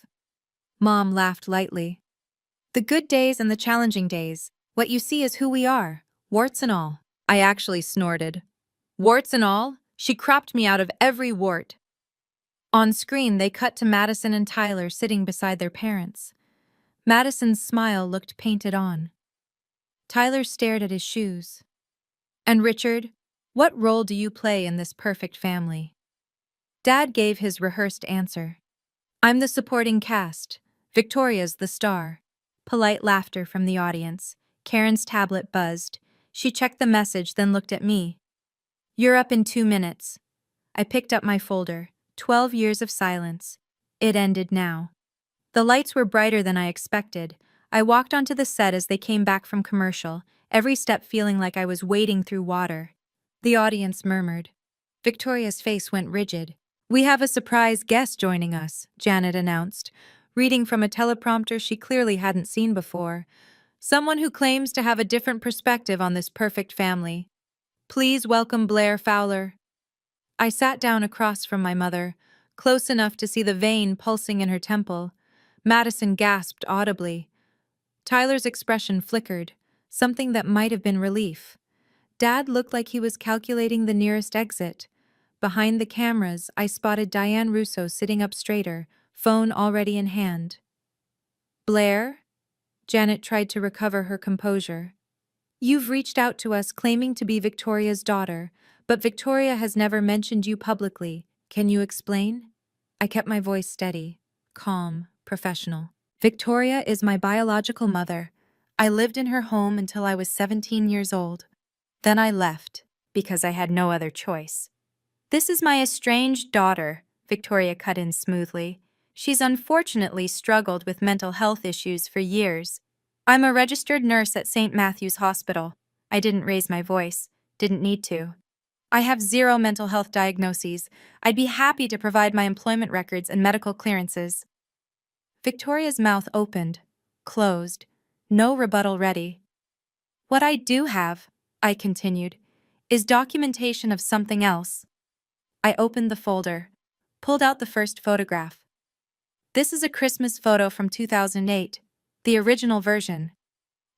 Mom laughed lightly. The good days and the challenging days, what you see is who we are, warts and all. I actually snorted. Warts and all? She cropped me out of every wart. On screen, they cut to Madison and Tyler sitting beside their parents. Madison's smile looked painted on. Tyler stared at his shoes. And Richard, what role do you play in this perfect family? Dad gave his rehearsed answer. I'm the supporting cast. Victoria's the star. Polite laughter from the audience. Karen's tablet buzzed. She checked the message, then looked at me. You're up in 2 minutes. I picked up my folder. 12 years of silence. It ended now. The lights were brighter than I expected. I walked onto the set as they came back from commercial, every step feeling like I was wading through water. The audience murmured. Victoria's face went rigid. We have a surprise guest joining us, Janet announced, reading from a teleprompter she clearly hadn't seen before. Someone who claims to have a different perspective on this perfect family. Please welcome Blair Fowler. I sat down across from my mother, close enough to see the vein pulsing in her temple. Madison gasped audibly. Tyler's expression flickered, something that might have been relief. Dad looked like he was calculating the nearest exit. Behind the cameras, I spotted Diane Russo sitting up straighter, phone already in hand. Blair? Janet tried to recover her composure. You've reached out to us claiming to be Victoria's daughter, but Victoria has never mentioned you publicly. Can you explain? I kept my voice steady, calm, professional. Victoria is my biological mother. I lived in her home until I was 17 years old. Then I left, because I had no other choice. This is my estranged daughter, Victoria cut in smoothly. She's unfortunately struggled with mental health issues for years. I'm a registered nurse at St. Matthew's Hospital. I didn't raise my voice, didn't need to. I have 0 mental health diagnoses. I'd be happy to provide my employment records and medical clearances. Victoria's mouth opened, closed, no rebuttal ready. What I do have, I continued, is documentation of something else. I opened the folder, pulled out the first photograph. This is a Christmas photo from 2008, the original version.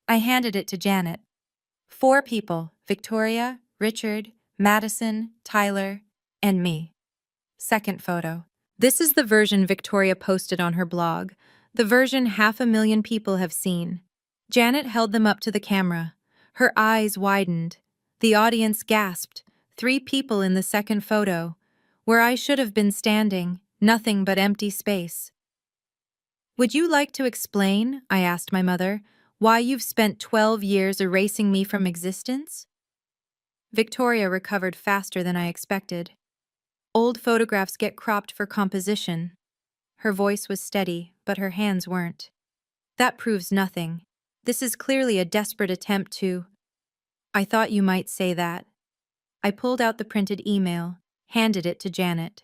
I handed it to Janet. 4 people, Victoria, Richard, Madison, Tyler, and me. Second photo. This is the version Victoria posted on her blog, the version 500,000 people have seen. Janet held them up to the camera. Her eyes widened. The audience gasped. 3 people in the second photo. Where I should have been standing, nothing but empty space. Would you like to explain, I asked my mother, why you've spent 12 years erasing me from existence? Victoria recovered faster than I expected. Old photographs get cropped for composition. Her voice was steady, but her hands weren't. That proves nothing. This is clearly a desperate attempt to... I thought you might say that. I pulled out the printed email, handed it to Janet.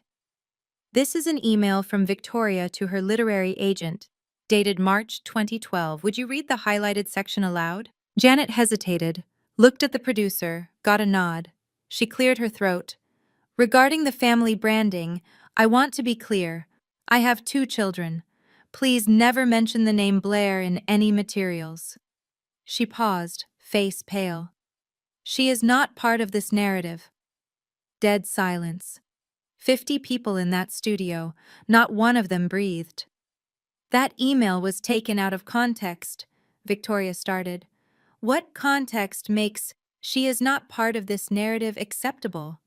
This is an email from Victoria to her literary agent, dated March 2012. Would you read the highlighted section aloud? Janet hesitated, looked at the producer, got a nod. She cleared her throat. Regarding the family branding, I want to be clear. I have 2 children. Please never mention the name Blair in any materials. She paused, face pale. She is not part of this narrative. Dead silence. 50 people in that studio, not one of them breathed. That email was taken out of context, Victoria started. What context makes "she is not part of this narrative" acceptable?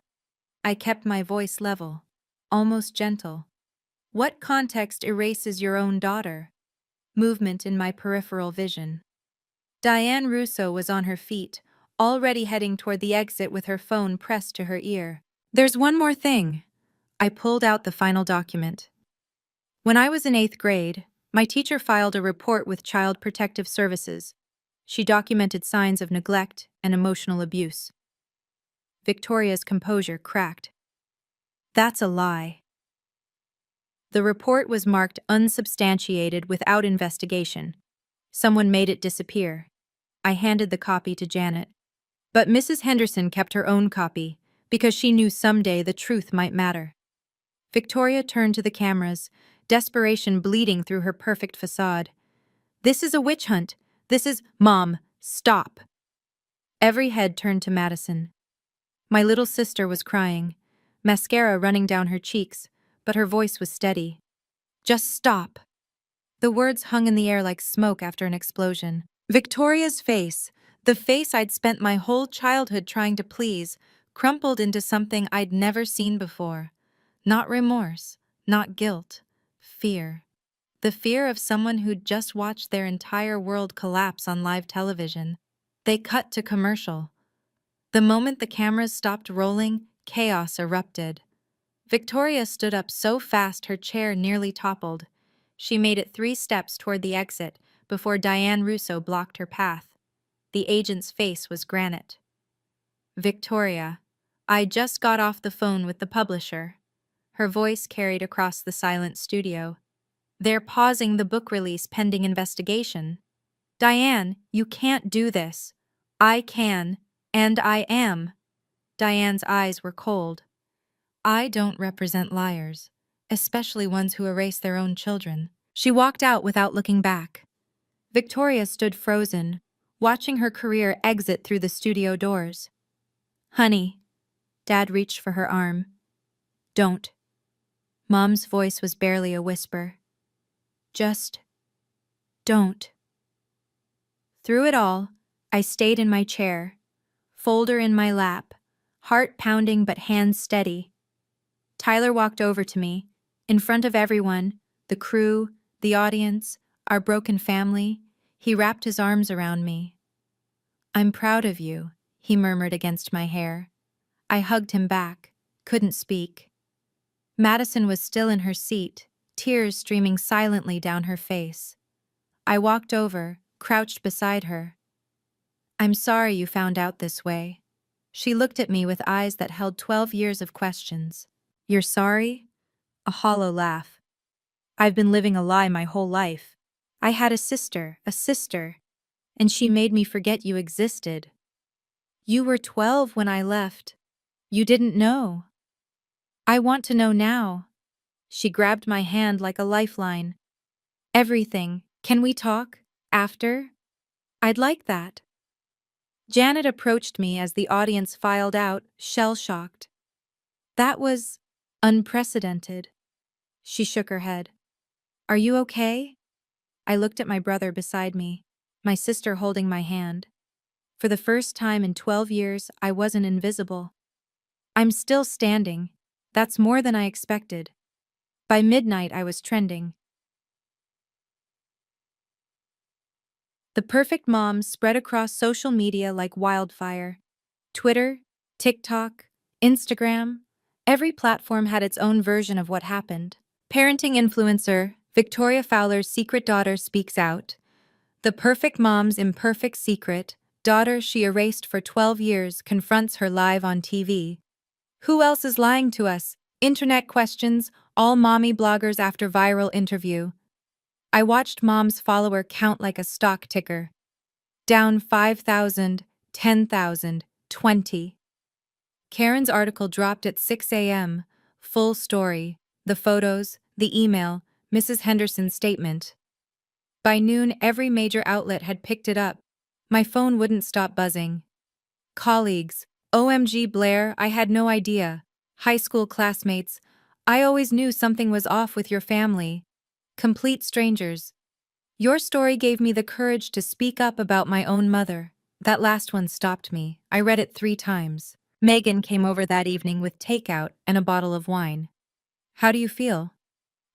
I kept my voice level, almost gentle. What context erases your own daughter? Movement in my peripheral vision. Diane Russo was on her feet, already heading toward the exit with her phone pressed to her ear. There's one more thing. I pulled out the final document. When I was in 8th grade, my teacher filed a report with Child Protective Services. She documented signs of neglect and emotional abuse. Victoria's composure cracked. That's a lie. The report was marked unsubstantiated without investigation. Someone made it disappear. I handed the copy to Janet. But Mrs. Henderson kept her own copy, because she knew someday the truth might matter. Victoria turned to the cameras, desperation bleeding through her perfect facade. This is a witch hunt. This is... Mom, stop. Every head turned to Madison. My little sister was crying, mascara running down her cheeks, but her voice was steady. Just stop. The words hung in the air like smoke after an explosion. Victoria's face, the face I'd spent my whole childhood trying to please, crumpled into something I'd never seen before. Not remorse, not guilt, fear. The fear of someone who'd just watched their entire world collapse on live television. They cut to commercial. The moment the cameras stopped rolling, chaos erupted. Victoria stood up so fast her chair nearly toppled. She made it 3 steps toward the exit before Diane Russo blocked her path. The agent's face was granite. Victoria, I just got off the phone with the publisher. Her voice carried across the silent studio. They're pausing the book release pending investigation. Diane, you can't do this. I can, and I am. Diane's eyes were cold. I don't represent liars, especially ones who erase their own children. She walked out without looking back. Victoria stood frozen, watching her career exit through the studio doors. Honey. Dad reached for her arm. Don't. Mom's voice was barely a whisper. Just don't. Through it all, I stayed in my chair, folder in my lap, heart pounding but hands steady. Tyler walked over to me, in front of everyone, the crew, the audience, our broken family. He wrapped his arms around me. "I'm proud of you," he murmured against my hair. I hugged him back, couldn't speak. Madison was still in her seat, tears streaming silently down her face. I walked over, crouched beside her. "I'm sorry you found out this way." She looked at me with eyes that held 12 years of questions. "You're sorry?" A hollow laugh. "I've been living a lie my whole life. I had a sister, and she made me forget you existed. You were 12 when I left. You didn't know." "I want to know now." She grabbed my hand like a lifeline. "Everything. Can we talk? After?" "I'd like that." Janet approached me as the audience filed out, shell-shocked. "That was unprecedented." She shook her head. "Are you okay?" I looked at my brother beside me, my sister holding my hand. For the first time in 12 years, I wasn't invisible. I'm still standing. That's more than I expected. By midnight, I was trending. The perfect mom spread across social media like wildfire. Twitter, TikTok, Instagram, every platform had its own version of what happened. Parenting influencer Victoria Fowler's secret daughter speaks out. The perfect mom's imperfect secret, daughter she erased for 12 years, confronts her live on TV. Who else is lying to us? Internet questions, all mommy bloggers after viral interview. I watched mom's follower count like a stock ticker. Down 5,000, 10,000, 20. Karen's article dropped at 6 a.m. Full story, the photos, the email, Mrs. Henderson's statement. By noon, every major outlet had picked it up. My phone wouldn't stop buzzing. Colleagues, "OMG Blair, I had no idea." High school classmates, "I always knew something was off with your family." Complete strangers, "Your story gave me the courage to speak up about my own mother." That last one stopped me. I read it 3 times. Megan came over that evening with takeout and a bottle of wine. "How do you feel?"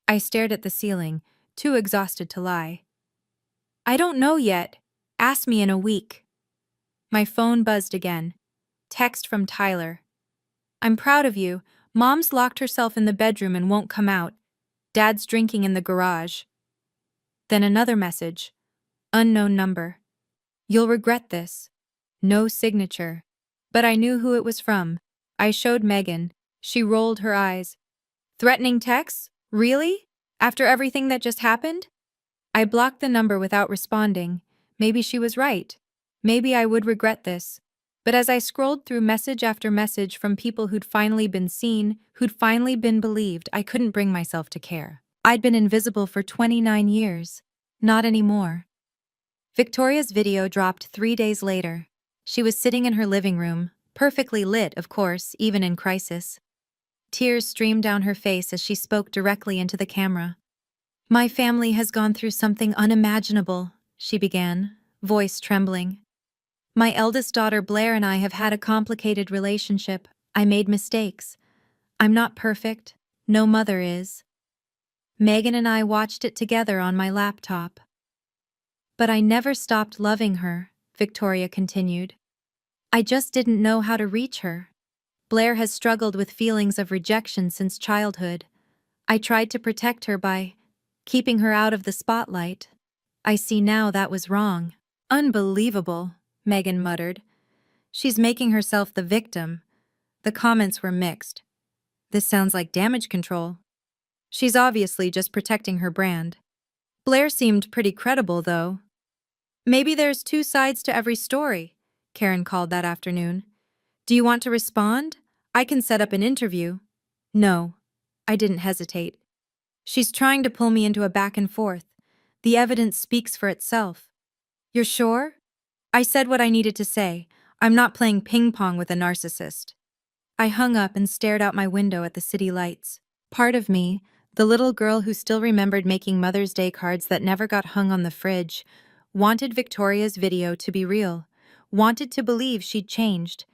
I stared at the ceiling, too exhausted to lie. "I don't know yet. Ask me in a week." My phone buzzed again. Text from Tyler. "I'm proud of you. Mom's locked herself in the bedroom and won't come out. Dad's drinking in the garage." Then another message. Unknown number. "You'll regret this." No signature. But I knew who it was from. I showed Megan. She rolled her eyes. "Threatening texts? Really? After everything that just happened?" I blocked the number without responding. Maybe she was right. Maybe I would regret this. But as I scrolled through message after message from people who'd finally been seen, who'd finally been believed, I couldn't bring myself to care. I'd been invisible for 29 years. Not anymore. Victoria's video dropped 3 days later. She was sitting in her living room, perfectly lit, of course, even in crisis. Tears streamed down her face as she spoke directly into the camera. "My family has gone through something unimaginable," she began, voice trembling. "My eldest daughter Blair and I have had a complicated relationship. I made mistakes. I'm not perfect. No mother is. Megan and I watched it together on my laptop. But I never stopped loving her," Victoria continued. "I just didn't know how to reach her. Blair has struggled with feelings of rejection since childhood. I tried to protect her by keeping her out of the spotlight. I see now that was wrong." "Unbelievable," Megan muttered. "She's making herself the victim." The comments were mixed. "This sounds like damage control." "She's obviously just protecting her brand." Blair seemed pretty credible, though. "Maybe there's 2 sides to every story," Karen called that afternoon. "Do you want to respond? I can set up an interview." "No." I didn't hesitate. "She's trying to pull me into a back and forth. The evidence speaks for itself." "You're sure?" I said what I needed to say. I'm not playing ping pong with a narcissist. I hung up and stared out my window at the city lights. Part of me, the little girl who still remembered making Mother's Day cards that never got hung on the fridge, wanted Victoria's video to be real, wanted to believe she'd changed,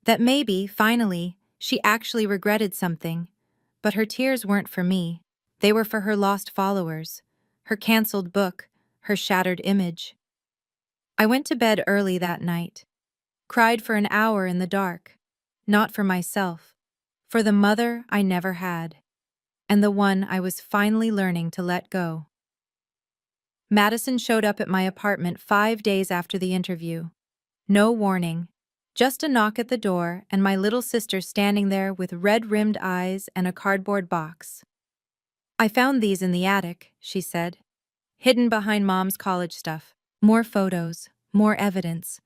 that maybe, finally, she actually regretted something. But her tears weren't for me. They were for her lost followers, her canceled book, her shattered image. I went to bed early that night, cried for an hour in the dark, not for myself, for the mother I never had, and the one I was finally learning to let go. Madison showed up at my apartment 5 days after the interview. No warning, just a knock at the door and my little sister standing there with red-rimmed eyes and a cardboard box. "I found these in the attic," she said, "hidden behind Mom's college stuff. More photos, more evidence.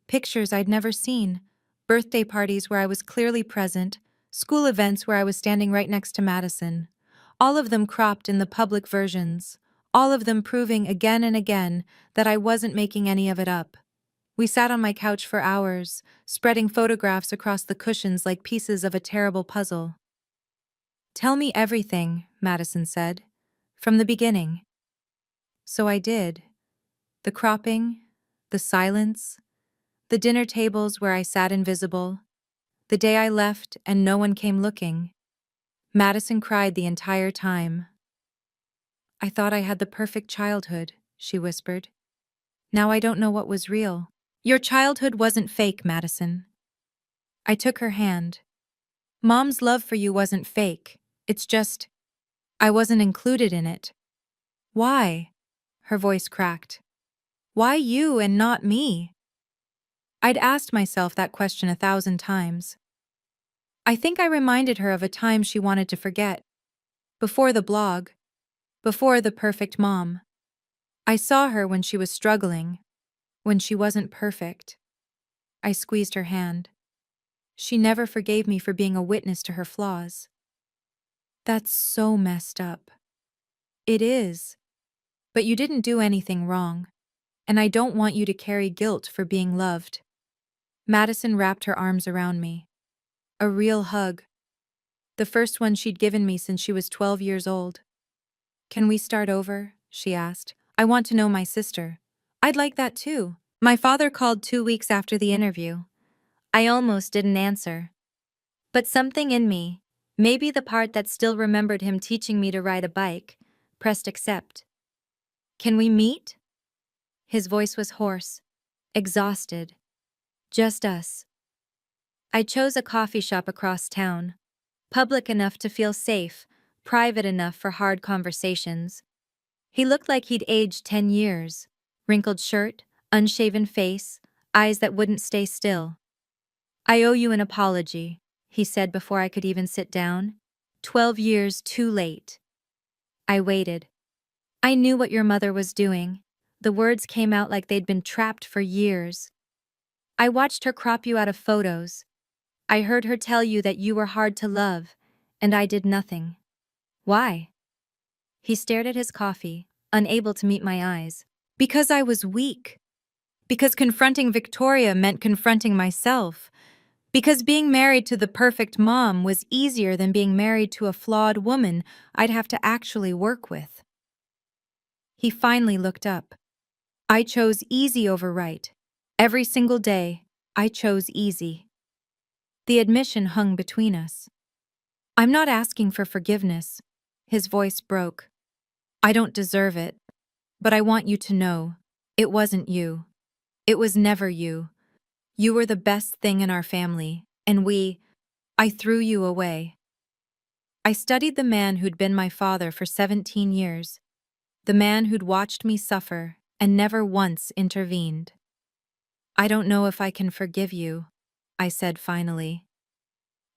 Pictures I'd never seen, birthday parties where I was clearly present, school events where I was standing right next to Madison. All of them cropped in the public versions, all of them proving again and again that I wasn't making any of it up. We sat on my couch for hours, spreading photographs across the cushions like pieces of a terrible puzzle. "Tell me everything," Madison said, "from the beginning." So I did. The cropping, the silence, the dinner tables where I sat invisible, the day I left and no one came looking. Madison cried the entire time. "I thought I had the perfect childhood," she whispered. "Now I don't know what was real." "Your childhood wasn't fake, Madison." I took her hand. "Mom's love for you wasn't fake. It's just, I wasn't included in it." "Why?" Her voice cracked. "Why you and not me?" I'd asked myself that question 1,000 times. I think I reminded her of a time she wanted to forget. Before the blog. Before the perfect mom. I saw her when she was struggling. When she wasn't perfect. I squeezed her hand. She never forgave me for being a witness to her flaws. "That's so messed up." "It is. But you didn't do anything wrong. And I don't want you to carry guilt for being loved." Madison wrapped her arms around me. A real hug. The first one she'd given me since she was 12 years old. "Can we start over?" she asked. "I want to know my sister." "I'd like that too." My father called 2 weeks after the interview. I almost didn't answer. But something in me, maybe the part that still remembered him teaching me to ride a bike, pressed accept. "Can we meet?" His voice was hoarse, exhausted. Just us. I chose a coffee shop across town, public enough to feel safe, private enough for hard conversations. He looked like he'd aged 10 years, wrinkled shirt, unshaven face, eyes that wouldn't stay still. "I owe you an apology," he said before I could even sit down. 12 years too late." I waited. "I knew what your mother was doing." The words came out like they'd been trapped for years. "I watched her crop you out of photos. I heard her tell you that you were hard to love, and I did nothing." "Why?" He stared at his coffee, unable to meet my eyes. "Because I was weak. Because confronting Victoria meant confronting myself. Because being married to the perfect mom was easier than being married to a flawed woman I'd have to actually work with." He finally looked up. "I chose easy over right. Every single day, I chose easy." The admission hung between us. "I'm not asking for forgiveness." His voice broke. "I don't deserve it. But I want you to know, it wasn't you. It was never you. You were the best thing in our family, and I threw you away." I studied the man who'd been my father for 17 years, the man who'd watched me suffer and never once intervened. "I don't know if I can forgive you," I said finally.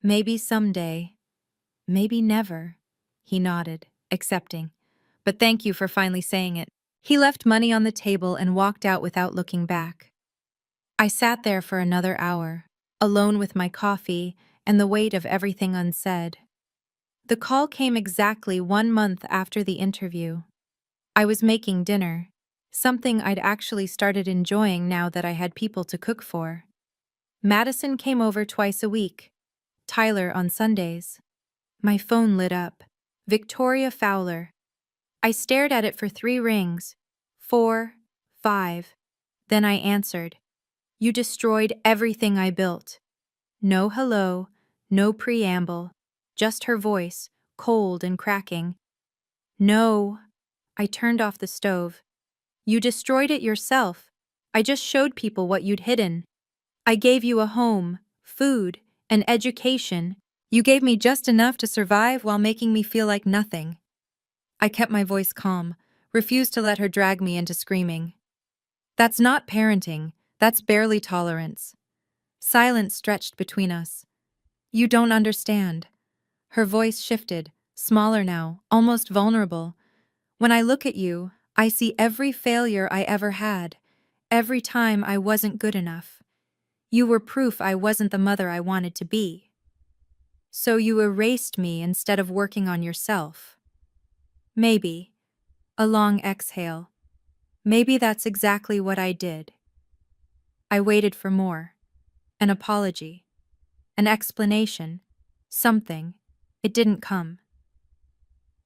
"Maybe someday. Maybe never." He nodded, accepting. "But thank you for finally saying it." He left money on the table and walked out without looking back. I sat there for another hour, alone with my coffee and the weight of everything unsaid. The call came exactly 1 month after the interview. I was making dinner, something I'd actually started enjoying now that I had people to cook for. Madison came over twice a week, Tyler on Sundays. My phone lit up. Victoria Fowler. I stared at it for 3 rings. 4, 5. Then I answered. You destroyed everything I built. No hello, no preamble, just her voice, cold and cracking. No. I turned off the stove. You destroyed it yourself. I just showed people what you'd hidden. I gave you a home, food, and education. You gave me just enough to survive while making me feel like nothing. I kept my voice calm, refused to let her drag me into screaming. That's not parenting, that's barely tolerance. Silence stretched between us. You don't understand. Her voice shifted, smaller now, almost vulnerable. When I look at you, I see every failure I ever had, every time I wasn't good enough. You were proof I wasn't the mother I wanted to be. So you erased me instead of working on yourself. Maybe. A long exhale. Maybe that's exactly what I did. I waited for more. An apology. An explanation. Something. It didn't come.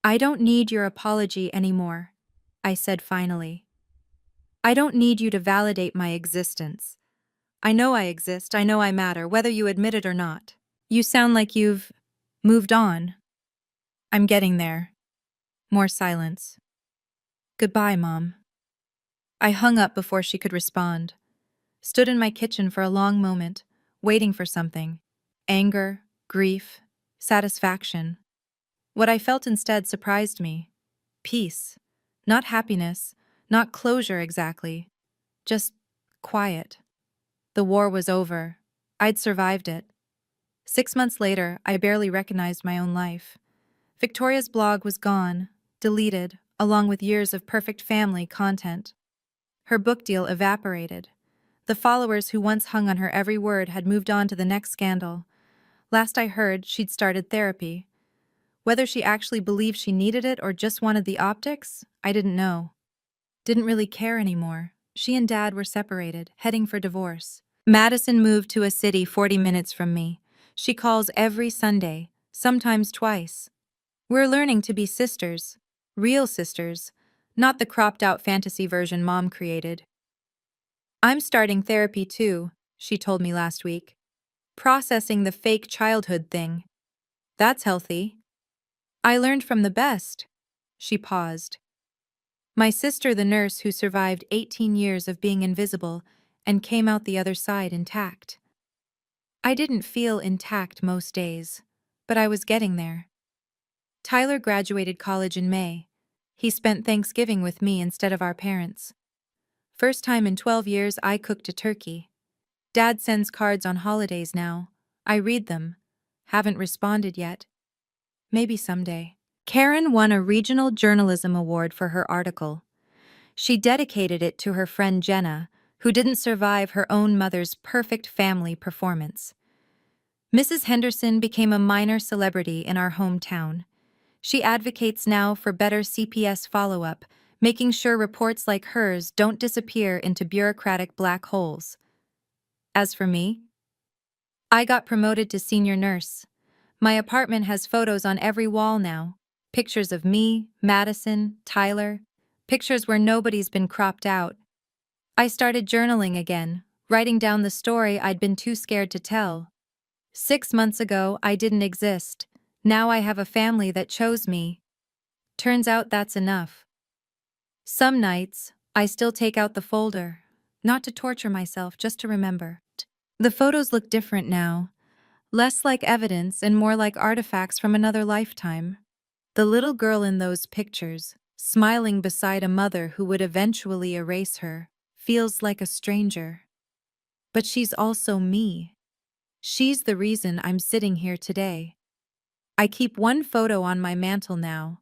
I don't need your apology anymore, I said finally. I don't need you to validate my existence. I know I exist, I know I matter, whether you admit it or not. You sound like you've moved on. I'm getting there. More silence. Goodbye, Mom. I hung up before she could respond. Stood in my kitchen for a long moment, waiting for something. Anger, grief, satisfaction. What I felt instead surprised me. Peace. Not happiness, not closure exactly. Just quiet. The war was over. I'd survived it. 6 months later, I barely recognized my own life. Victoria's blog was gone, deleted, along with years of perfect family content. Her book deal evaporated. The followers who once hung on her every word had moved on to the next scandal. Last I heard, she'd started therapy. Whether she actually believed she needed it or just wanted the optics, I didn't know. Didn't really care anymore. She and Dad were separated, heading for divorce. Madison moved to a city 40 minutes from me. She calls every Sunday, sometimes twice. We're learning to be sisters. Real sisters. Not the cropped-out fantasy version Mom created. I'm starting therapy too, she told me last week. Processing the fake childhood thing. That's healthy. I learned from the best. She paused. My sister, the nurse who survived 18 years of being invisible and came out the other side intact. I didn't feel intact most days, but I was getting there. Tyler graduated college in May. He spent Thanksgiving with me instead of our parents. First time in 12 years I cooked a turkey. Dad sends cards on holidays now. I read them. Haven't responded yet. Maybe someday. Karen won a regional journalism award for her article. She dedicated it to her friend Jenna, who didn't survive her own mother's perfect family performance. Mrs. Henderson became a minor celebrity in our hometown. She advocates now for better CPS follow-up, making sure reports like hers don't disappear into bureaucratic black holes. As for me, I got promoted to senior nurse. My apartment has photos on every wall now. Pictures of me, Madison, Tyler, pictures where nobody's been cropped out. I started journaling again, writing down the story I'd been too scared to tell. 6 months ago, I didn't exist. Now I have a family that chose me. Turns out that's enough. Some nights, I still take out the folder, not to torture myself, just to remember. The photos look different now, less like evidence and more like artifacts from another lifetime. The little girl in those pictures, smiling beside a mother who would eventually erase her, feels like a stranger. But she's also me. She's the reason I'm sitting here today. I keep one photo on my mantle now.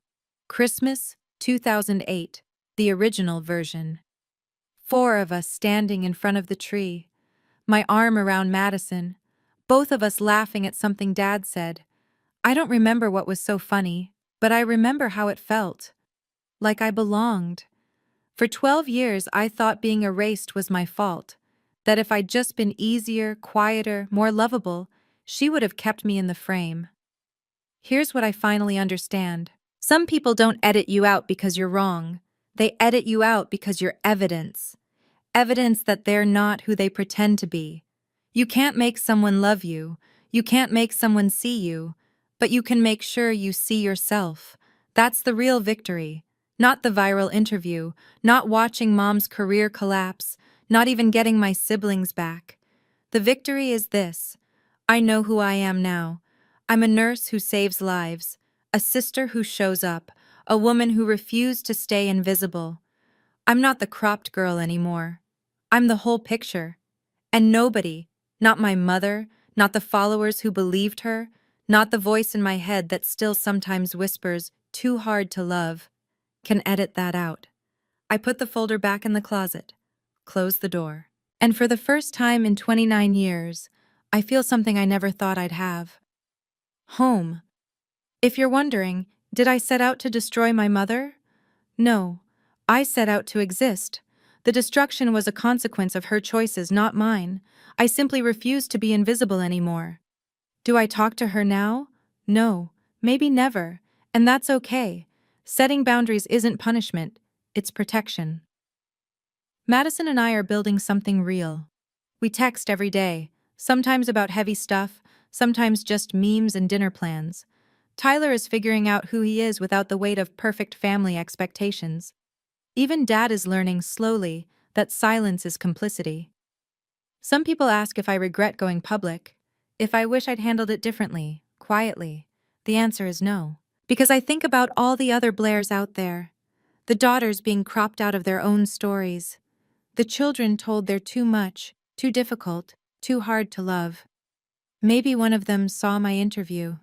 Christmas, 2008, the original version. 4 of us standing in front of the tree, my arm around Madison, both of us laughing at something Dad said. I don't remember what was so funny, but I remember how it felt. Like I belonged. For 12 years, I thought being erased was my fault, that if I'd just been easier, quieter, more lovable, she would have kept me in the frame. Here's what I finally understand. Some people don't edit you out because you're wrong. They edit you out because you're evidence. Evidence that they're not who they pretend to be. You can't make someone love you, you can't make someone see you, but you can make sure you see yourself. That's the real victory. Not the viral interview, not watching mom's career collapse, not even getting my siblings back. The victory is this. I know who I am now. I'm a nurse who saves lives, a sister who shows up, a woman who refused to stay invisible. I'm not the cropped girl anymore. I'm the whole picture. And nobody, not my mother, not the followers who believed her, not the voice in my head that still sometimes whispers, "Too hard to love," can edit that out. I put the folder back in the closet, closed the door. And for the first time in 29 years, I feel something I never thought I'd have. Home. If you're wondering, did I set out to destroy my mother? No. I set out to exist. The destruction was a consequence of her choices, not mine. I simply refused to be invisible anymore. Do I talk to her now? No. Maybe never. And that's okay. Setting boundaries isn't punishment, it's protection. Madison and I are building something real. We text every day, sometimes about heavy stuff, sometimes just memes and dinner plans. Tyler is figuring out who he is without the weight of perfect family expectations. Even Dad is learning slowly that silence is complicity. Some people ask if I regret going public, if I wish I'd handled it differently, quietly. The answer is no. Because I think about all the other Blairs out there, the daughters being cropped out of their own stories, the children told they're too much, too difficult, too hard to love. Maybe one of them saw my interview.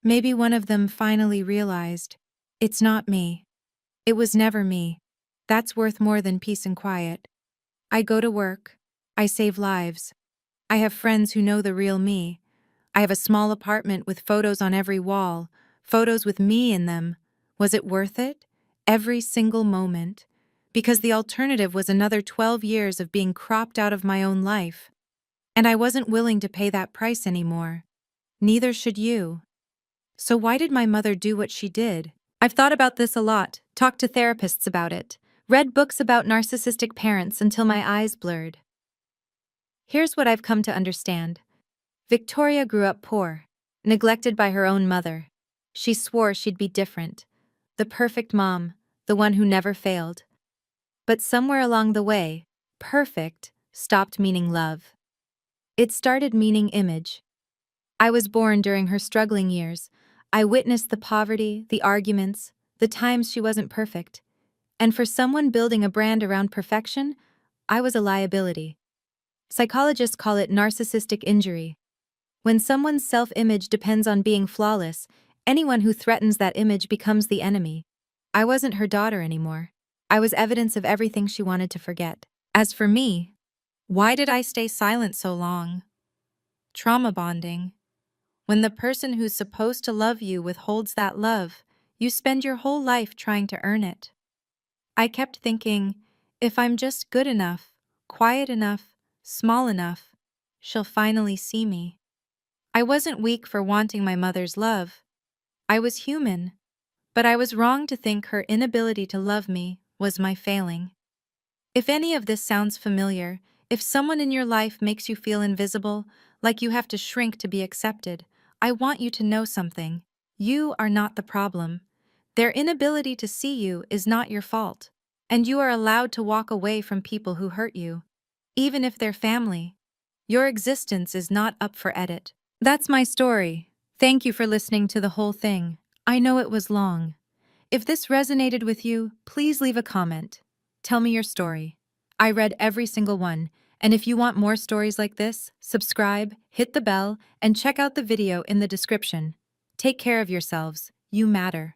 Maybe one of them finally realized, it's not me. It was never me. That's worth more than peace and quiet. I go to work. I save lives. I have friends who know the real me. I have a small apartment with photos on every wall, photos with me in them. Was it worth it? Every single moment. Because the alternative was another 12 years of being cropped out of my own life. And I wasn't willing to pay that price anymore. Neither should you. So why did my mother do what she did? I've thought about this a lot, talked to therapists about it, read books about narcissistic parents until my eyes blurred. Here's what I've come to understand. Victoria grew up poor, neglected by her own mother. She swore she'd be different. The perfect mom, the one who never failed. But somewhere along the way, perfect stopped meaning love. It started meaning image. I was born during her struggling years. I witnessed the poverty, the arguments, the times she wasn't perfect. And for someone building a brand around perfection, I was a liability. Psychologists call it narcissistic injury. When someone's self-image depends on being flawless, anyone who threatens that image becomes the enemy. I wasn't her daughter anymore. I was evidence of everything she wanted to forget. As for me, why did I stay silent so long? Trauma bonding. When the person who's supposed to love you withholds that love, you spend your whole life trying to earn it. I kept thinking, if I'm just good enough, quiet enough, small enough, she'll finally see me. I wasn't weak for wanting my mother's love. I was human, but I was wrong to think her inability to love me was my failing. If any of this sounds familiar, if someone in your life makes you feel invisible, like you have to shrink to be accepted, I want you to know something. You are not the problem. Their inability to see you is not your fault, and you are allowed to walk away from people who hurt you, even if they're family. Your existence is not up for edit. That's my story. Thank you for listening to the whole thing. I know it was long. If this resonated with you, please leave a comment. Tell me your story. I read every single one, and if you want more stories like this, subscribe, hit the bell, and check out the video in the description. Take care of yourselves. You matter.